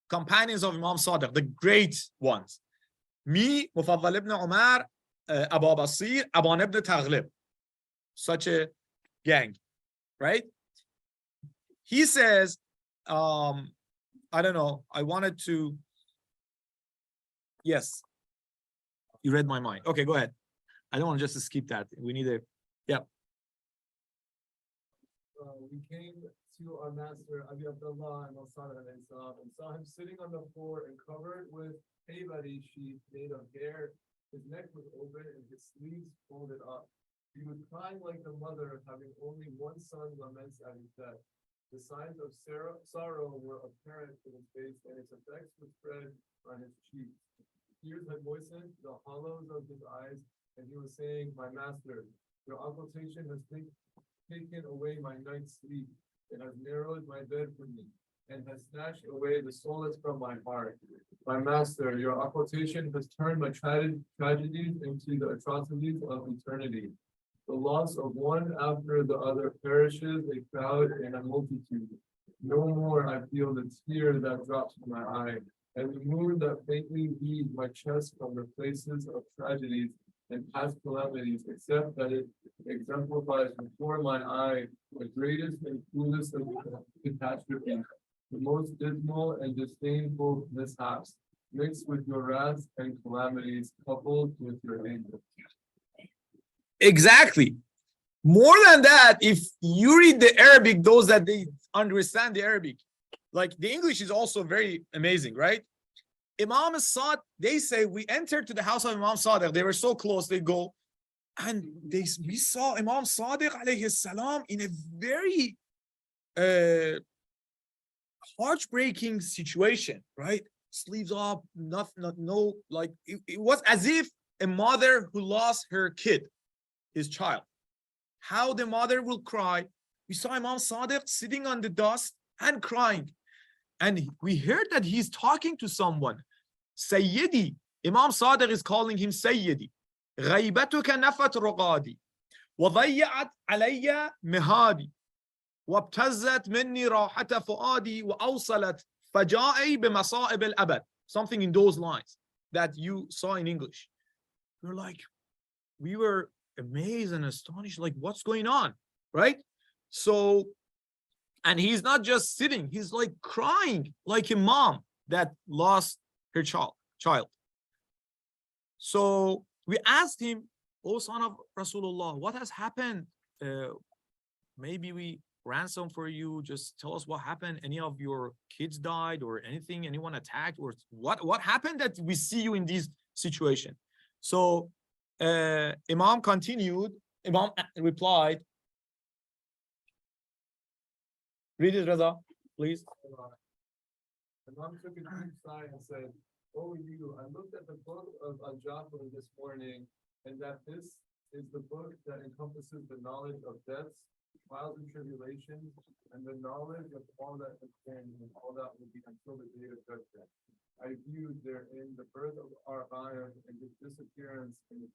companions of Imam Sadiq, the great ones. Me, Mufaddal ibn Umar, Abu Basir, Aban ibn Taghlib. Such a gang, right? He says, I don't know, I wanted to, yes, you read my mind. Okay, go ahead. I don't want to just skip that. We need a, yeah. We came to our master Abi Abdullah and Al-Sada and saw him sitting on the floor and covered with a body sheet made of hair. His neck was open and his sleeves folded up. He was crying like a mother, having only one son laments at his death. The signs of sorrow were apparent in his face, and its effects were spread on his cheeks. Tears had moistened the hollows of his eyes, and he was saying, "My master, your occultation has taken away my night's sleep. It has narrowed my bed for me, and has snatched away the solace from my heart. My master, your occultation has turned my tragedies into the atrocities of eternity. The loss of one after the other perishes a crowd and a multitude. No more I feel the tear that drops from my eye, and the moon that faintly leaves my chest from the places of tragedies and past calamities, except that it exemplifies before my eye the greatest and cruelest of catastrophes, the most dismal and disdainful mishaps, mixed with your wrath and calamities, coupled with your anger." Exactly. More than that, if you read the Arabic, those that they understand the Arabic, like the English is also very amazing, right? Imam Sadiq, they say we entered to the house of Imam Sadiq. They were so close, they go, and we saw Imam Sadiq alayhi salam in a very heartbreaking situation, right? Sleeves up, no, like it was as if a mother who lost her kid, his child. How the mother will cry. We saw Imam Sadiq sitting on the dust and crying. And we heard that he's talking to someone. Sayyidi. Imam Sadiq is calling him Sayyidi. غيبتك نفت رقادي وضيعت علي مهادي وابتزت مني راحة فؤادي وأوصلت فجائي بمصائب الأبد. Something in those lines that you saw in English. We're like, we were amazed and astonished, like what's going on, right? So, and he's not just sitting, he's like crying like a mom that lost her child. So we asked him, "Oh, son of Rasulullah, what has happened? Maybe we ransom for you. Just tell us what happened. Any of your kids died or anything? Anyone attacked or what happened that we see you in this situation?" So Imam continued. Imam replied, read it, Raza, please. Imam took a deep sigh and said, "Oh, you, I looked at the book of Al-Jafar this morning, and that this is the book that encompasses the knowledge of deaths, trials and tribulations, and the knowledge of all that has been and all that will be until the day of judgment. I viewed therein the birth of our iron and its disappearance and its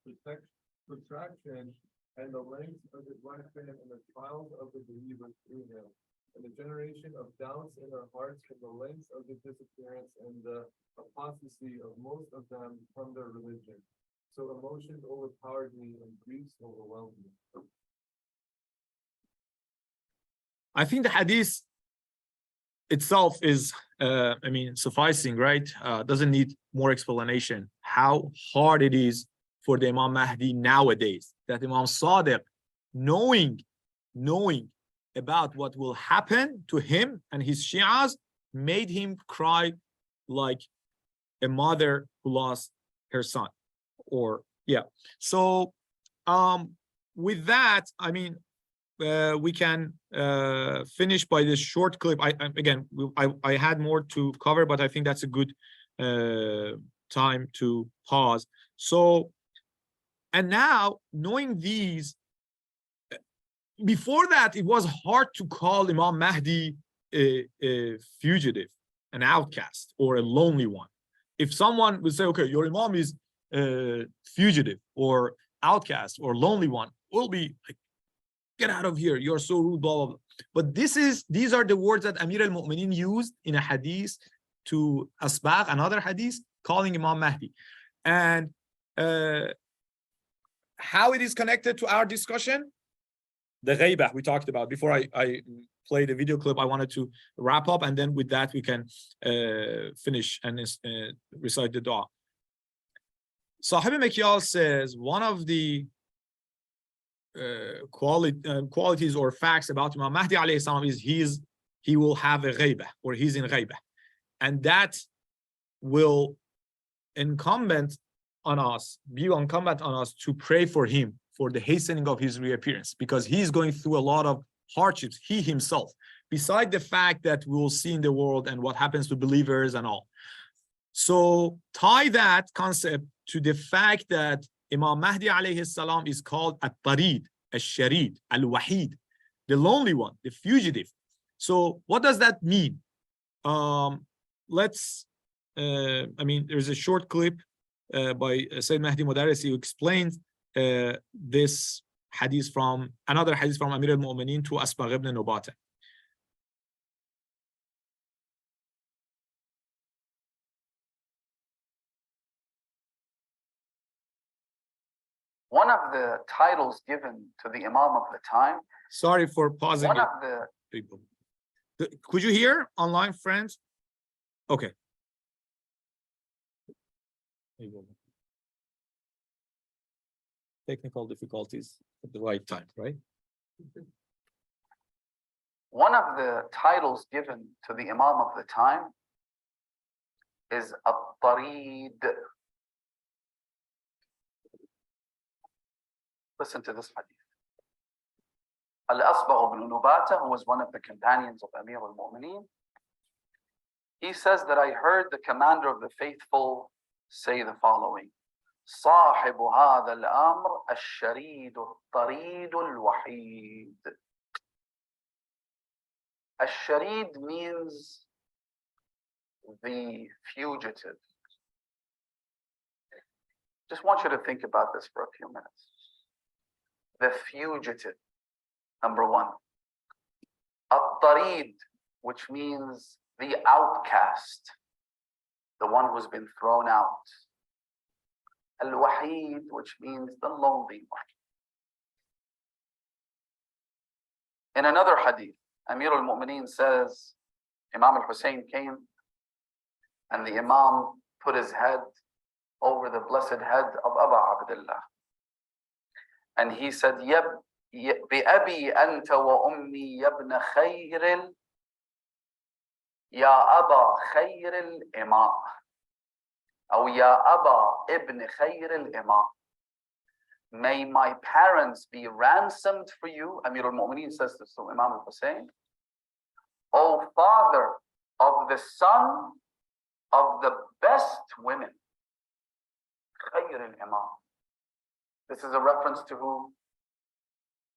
protraction and the length of his lifespan and the trials of the believers through him, and the generation of doubts in their hearts and the length of the disappearance and the apostasy of most of them from their religion. So emotions overpowered me and griefs overwhelmed me." I think the hadith itself is, sufficing, right? Doesn't need more explanation. How hard it is for the Imam Mahdi nowadays, that Imam Sadiq, knowing about what will happen to him and his Shi'as, made him cry like a mother who lost her son. Or, yeah. So, with that, we can finish by this short clip. I had more to cover, but I think that's a good time to pause. So, and now knowing these, before that, it was hard to call Imam Mahdi a fugitive, an outcast, or a lonely one. If someone would say, okay, your imam is fugitive or outcast or lonely one, we'll be like, get out of here, you're so rude, blah, blah, blah. But these are the words that Amir al-Mu'minin used in a hadith to Asbagh, another hadith, calling Imam Mahdi. And how it is connected to our discussion, the Ghaybah we talked about. Before I play the video clip, I wanted to wrap up, and then with that we can finish and recite the dua. Sahib Mikyal says one of the qualities or facts about Imam Mahdi alayhi salam is he will have a Ghaybah, or he's in Ghaybah, and that will be incumbent on us to pray for him, for the hastening of his reappearance, because he's going through a lot of hardships, he himself, beside the fact that we will see in the world and what happens to believers and all. So tie that concept to the fact that Imam Mahdi alayhi salam is called at-Tarid, al-Sharid, al-Wahid, the lonely one, the fugitive. So what does that mean? There's a short clip by Sayyid Mahdi Mudarrisi who explains this hadith from another hadith from Amir al-Mu'minin to Asbagh ibn Nubata. One of the titles given to the Imam of the time. Sorry for pausing. One of the people. Could you hear online, friends? Okay. Technical difficulties at the right time, right? One of the titles given to the Imam of the time is at-Tarid. Listen to this hadith. Al-Asbagh ibn Nubata, who was one of the companions of Amir al-Mu'minin, he says that I heard the commander of the faithful say the following: صاحب هذا الأمر الشريد الطريد الوحيد. الشريد means the fugitive. Just want you to think about this for a few minutes. The fugitive, number one. At-Tarid, which means the outcast, the one who's been thrown out. Al-Wahid, which means the lonely one. In another hadith, Amir al-Mu'minin says, Imam al-Hussein came and the Imam put his head over the blessed head of Abu Abdullah. And he said, بأبي أنت وأمي يا ابن خير يا أبا خير الإمام أو يا أبا ابن خير الإمام. May my parents be ransomed for you. Amir al-Mu'minin says this to Imam al-Hussein. O father of the son of the best women. Khayr al-Imam. This is a reference to who?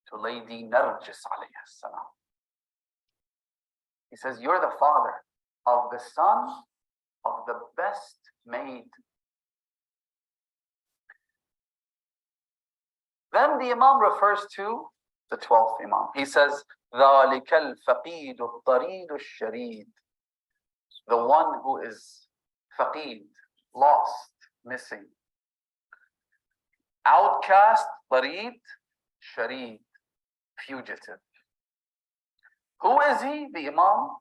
To Lady Narjis alayhi salam. He says, you're the father of the son of the best maid. Then the Imam refers to the 12th Imam. He says, ذَلِكَ الْفَقِيدُ الطَّرِيدُ الشَّرِيدُ. The one who is faqid, lost, missing. Outcast, tarid, sharid, fugitive. Who is he? The Imam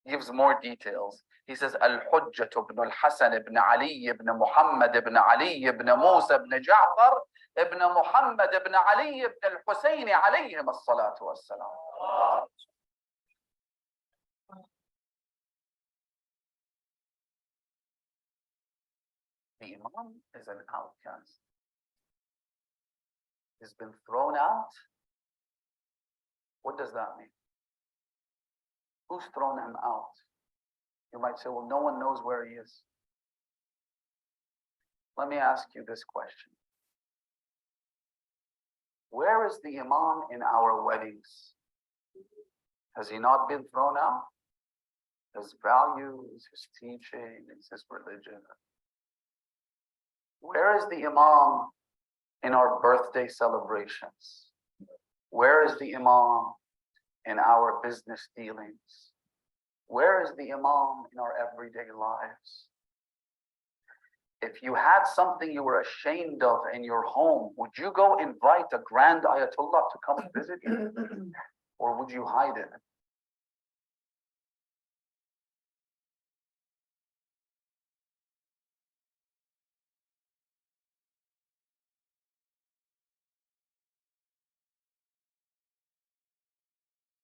gives more details. He says, Al-Hujjat ibn al-Hasan ibn Ali ibn Muhammad ibn Ali ibn Musa ibn Ja'far ibn Muhammad ibn Ali ibn al-Husayn alayhim as-salatu was-salam. The Imam is an outcast. He's been thrown out. What does that mean? Who's thrown him out? You might say, well, no one knows where he is. Let me ask you this question. Where is the Imam in our weddings? Has he not been thrown out? his values, his teachings, his religion. Where is the Imam in our birthday celebrations? Where is the Imam in our business dealings? Where is the Imam in our everyday lives? If you had something you were ashamed of in your home, would you go invite a grand Ayatollah to come and visit you? Or would you hide it?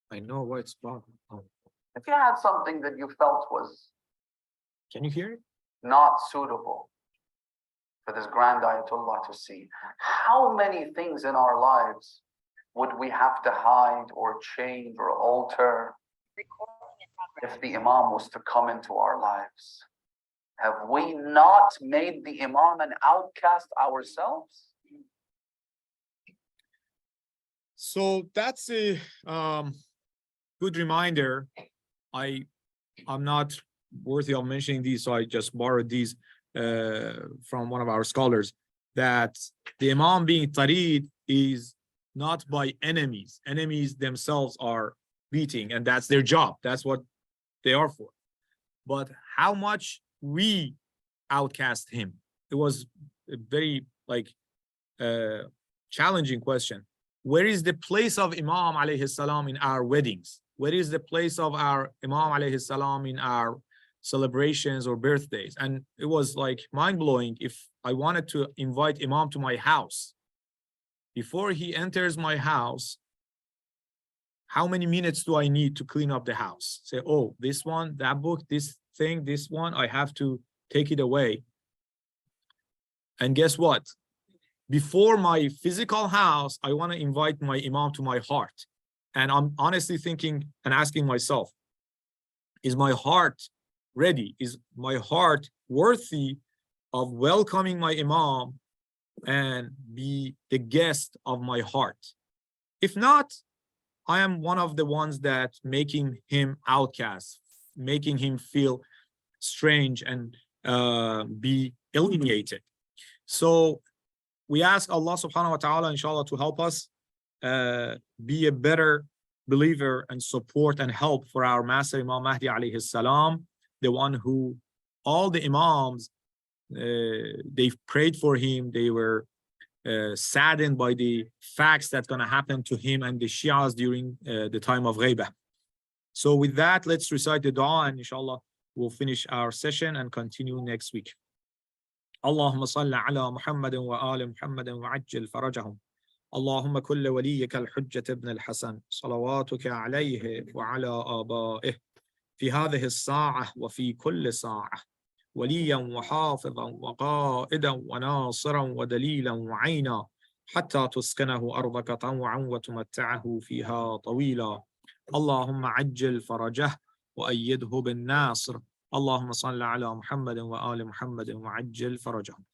I know what it's about. Oh, If you had something that you felt was can you hear it? not suitable for this grand Ayatollah to see, how many things in our lives would we have to hide or change or alter if the Imam was to come into our lives? Have we not made the Imam an outcast ourselves? So that's a good reminder. I'm not worthy of mentioning these, so I just borrowed these from one of our scholars, that the Imam being tarid is not by enemies. Enemies themselves are beating, and that's their job. That's what they are for. But how much we outcast him? It was a very challenging question. Where is the place of Imam alayhi salam in our weddings? Where is the place of our Imam alayhi salam in our celebrations or birthdays? And it was like mind-blowing. If I wanted to invite Imam to my house, before he enters my house, how many minutes do I need to clean up the house? Say, oh, this one, that book, this thing, this one, I have to take it away. And guess what? Before my physical house, I want to invite my Imam to my heart. And I'm honestly thinking and asking myself, is my heart ready? Is my heart worthy of welcoming my Imam and be the guest of my heart? If not, I am one of the ones that making him outcast, making him feel strange and be alienated. So we ask Allah subhanahu wa ta'ala, inshallah, to help us be a better believer and support and help for our master Imam Mahdi alayhi salam, the one who all the Imams, they've prayed for him. They were saddened by the facts that's going to happen to him and the Shias during the time of Ghaybah. So with that, let's recite the dua, and inshallah, we'll finish our session and continue next week. اللهم صل على محمد وآل محمد وعجل فرجهم. اللهم كل وليك الحجة ابن الحسن صلواتك عليه وعلى آبائه في هذه الساعة وفي كل ساعة، وليا وحافظا وقائدا وناصرا ودليلا وعينا، حتى تسكنه أرضك طوعا وتمتعه فيها طويلا. اللهم عجل فرجه وأيده بالناصر. اللهم صل على محمد وآل محمد وعجل فرجهم.